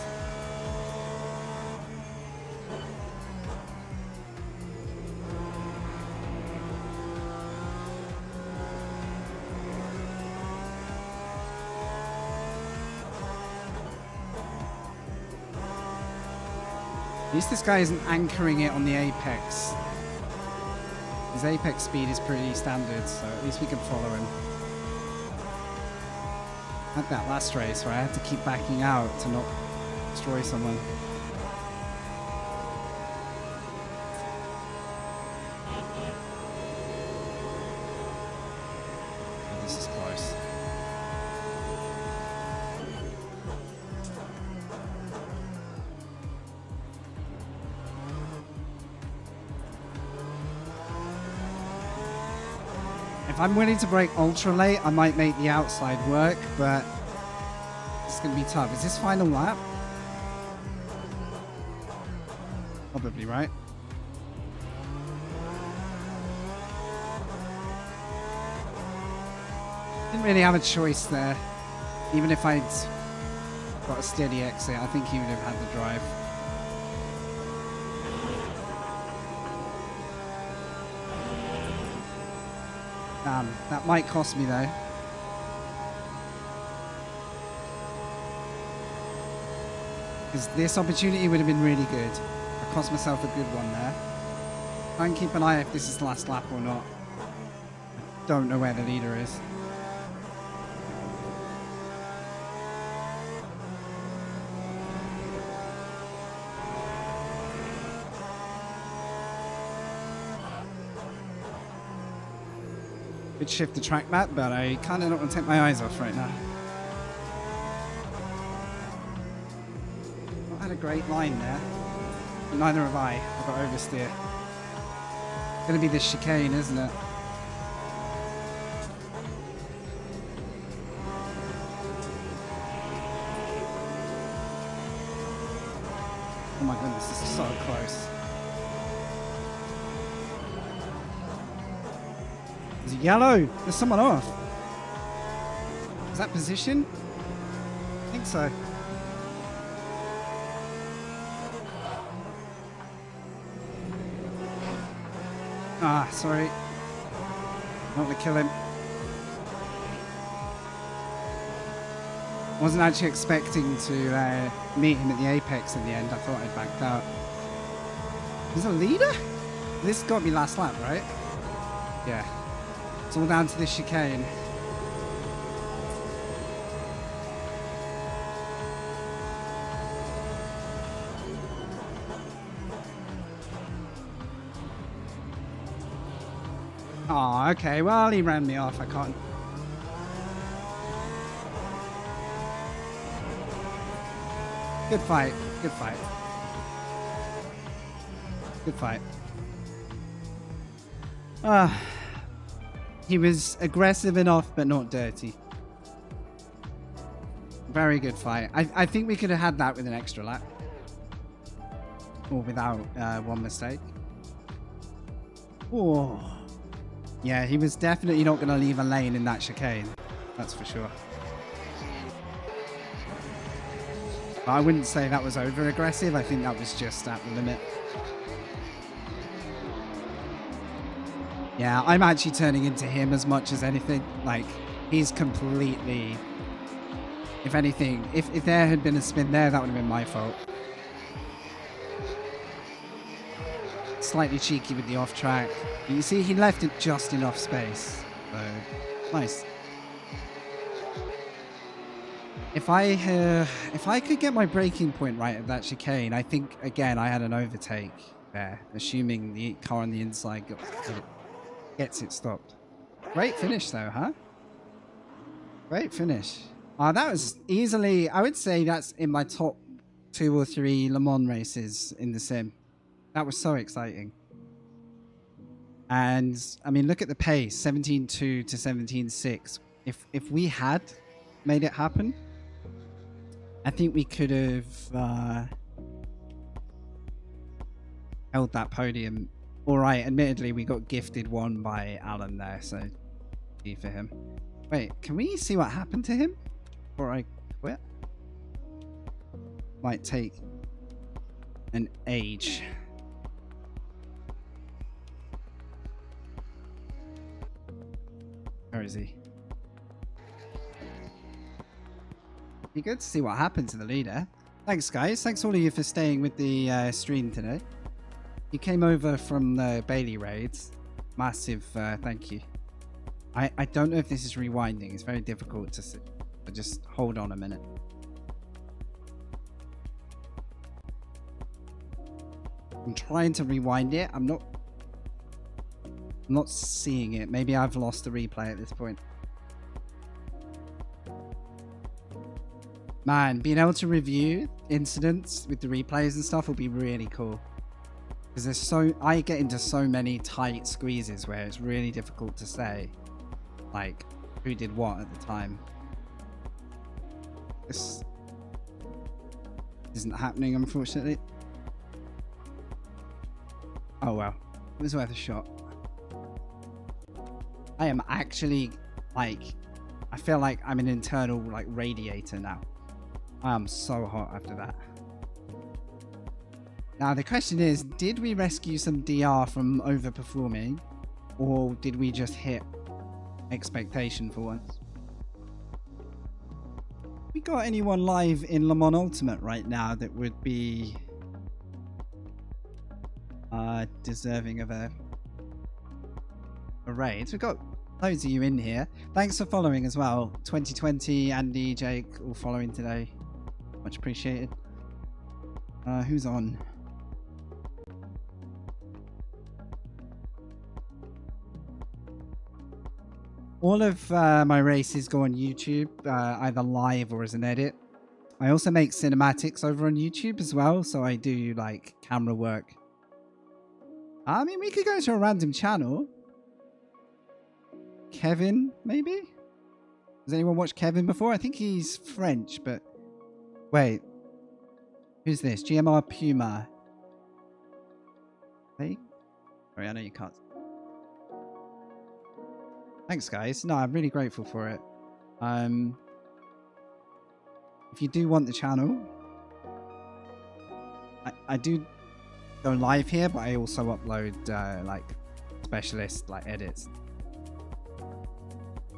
At least this guy isn't anchoring it on the apex. His apex speed is pretty standard, so at least we can follow him. Had that last race where I had to keep backing out to not destroy someone. Oh, this is close. If I'm willing to brake ultra late, I might make the outside work, but it's going to be tough. Is this final lap? Probably, right? Didn't really have a choice there. Even if I'd got a steady exit, I think he would have had the drive. Damn, that might cost me though. Because this opportunity would have been really good. I cost myself a good one there. Try and keep an eye if this is the last lap or not. I don't know where the leader is. Could shift the track back, but I kind of don't want to take my eyes off right now. Not had a great line there, but neither have I. I've got oversteer. It's going to be this chicane, isn't it? Oh my goodness, this is so close. Is it yellow? There's someone off. Is that position? I think so. Ah, sorry. I don't want to kill him. Wasn't actually expecting to meet him at the apex in the end. I thought I'd backed out. He's a leader? This has got to be last lap, right? Yeah. It's all down to this chicane. Oh, okay. Well, he ran me off. I can't. Good fight. Good fight. Good fight. He was aggressive enough, but not dirty. Very good fight. I think we could have had that with an extra lap. Or without one mistake. Oh. Yeah, he was definitely not going to leave a lane in that chicane. That's for sure. But I wouldn't say that was over-aggressive. I think that was just at the limit. Yeah, I'm actually turning into him as much as anything. Like, he's completely... If anything, if there had been a spin there, that would have been my fault. slightly cheeky with the off track. But you see, he left it just enough space. So, nice. If I could get my braking point right at that chicane, I think, again, I had an overtake there, assuming the car on the inside gets it stopped. Great finish, though, huh? Great finish. That was easily, I would say that's in my top 2 or 3 Le Mans races in the sim. That was so exciting. And, I mean, look at the pace, 17.2 to 17.6. If we had made it happen, I think we could have held that podium. All right, admittedly, we got gifted one by Alan there, so G for him. Wait, can we see what happened to him before I quit? Might take an age. Where is he? Be good to see what happened to the leader. Thanks, guys. Thanks all of you for staying with the stream today. You came over from the Bailey raids. Massive thank you. I don't know if this is rewinding. It's very difficult to see. But just hold on a minute. I'm trying to rewind it. I'm not seeing it. Maybe I've lost the replay at this point. Man, being able to review incidents with the replays and stuff will be really cool. Because I get into so many tight squeezes where it's really difficult to say, like, who did what at the time. This isn't happening, unfortunately. Oh well, it was worth a shot. I am actually, like, I feel like I'm an internal, like, radiator now. I am so hot after that. Now the question is, did we rescue some DR from overperforming, or did we just hit expectation for once? We got anyone live in Le Mans Ultimate right now that would be deserving of a raid? We've got loads of you in here. Thanks for following as well. 2020, Andy, Jake, all following today. Much appreciated. Who's on? All of my races go on YouTube, either live or as an edit. I also make cinematics over on YouTube as well, so I do like camera work. I mean, we could go to a random channel. Kevin, maybe? Has anyone watched Kevin before? I think he's French, but... Wait. Who's this? GMR Puma. Hey? Sorry, I know you can't. Thanks, guys. No, I'm really grateful for it. If you do want the channel, I do go live here, but I also upload like specialist like edits.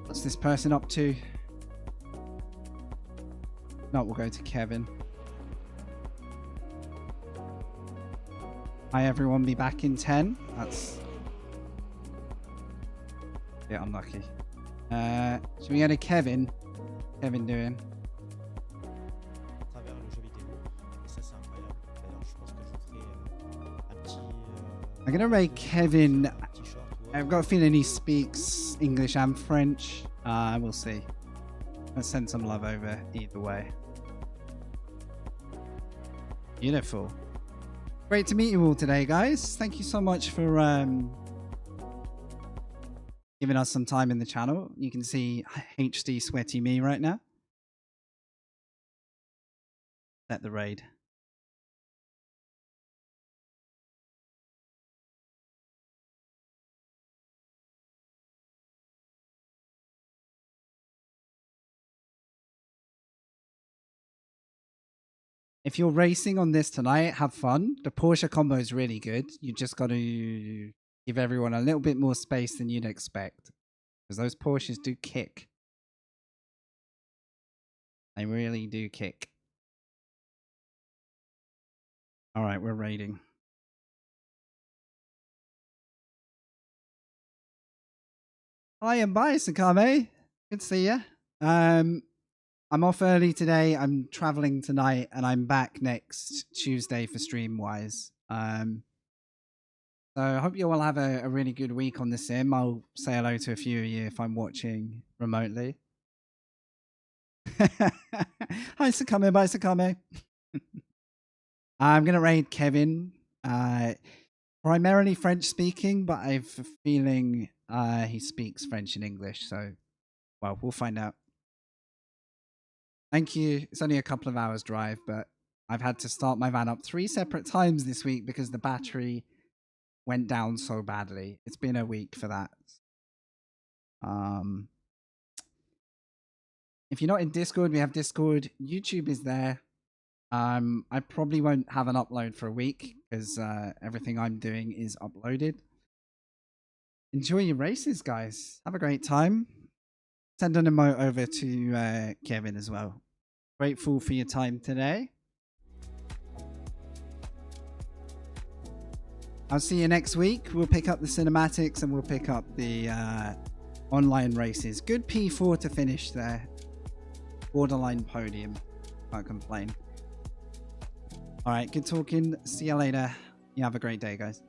What's this person up to? No, we'll go to Kevin. Hi everyone, be back in 10. That's yeah, unlucky. Should we go to Kevin? Kevin doing? I'm gonna rate Kevin. I've got a feeling he speaks English and French. We'll see. Let's send some love over either way. Beautiful. Great to meet you all today, guys. Thank you so much for giving us some time in the channel. You can see HD sweaty me right now. Set the raid. If you're racing on this tonight, have fun. The Porsche combo is really good. You just got to give everyone a little bit more space than you'd expect. Because those Porsches do kick. They really do kick. All right, we're raiding. Hi and bye, Sakame. Good to see you. I'm off early today. I'm traveling tonight, and I'm back next Tuesday for Streamwise. So I hope you all have a really good week on the sim. I'll say hello to a few of you if I'm watching remotely. Hi, Sakame. Bye, Sakame. I'm gonna raid Kevin. Primarily French speaking, but I have a feeling he speaks French and English. So, well, we'll find out. Thank you. It's only a couple of hours drive, but I've had to start my van up 3 separate times this week because the battery went down so badly. It's been a week for that. If you're not in Discord, we have Discord. YouTube is there. I probably won't have an upload for a week because everything I'm doing is uploaded. Enjoy your races, guys. Have a great time. Send an emote over to Kevin as well. Grateful for your time today. I'll see you next week. We'll pick up the cinematics and we'll pick up the online races. Good P4 to finish there. Borderline podium. Can't complain. All right, good talking. See you later. You have a great day, guys.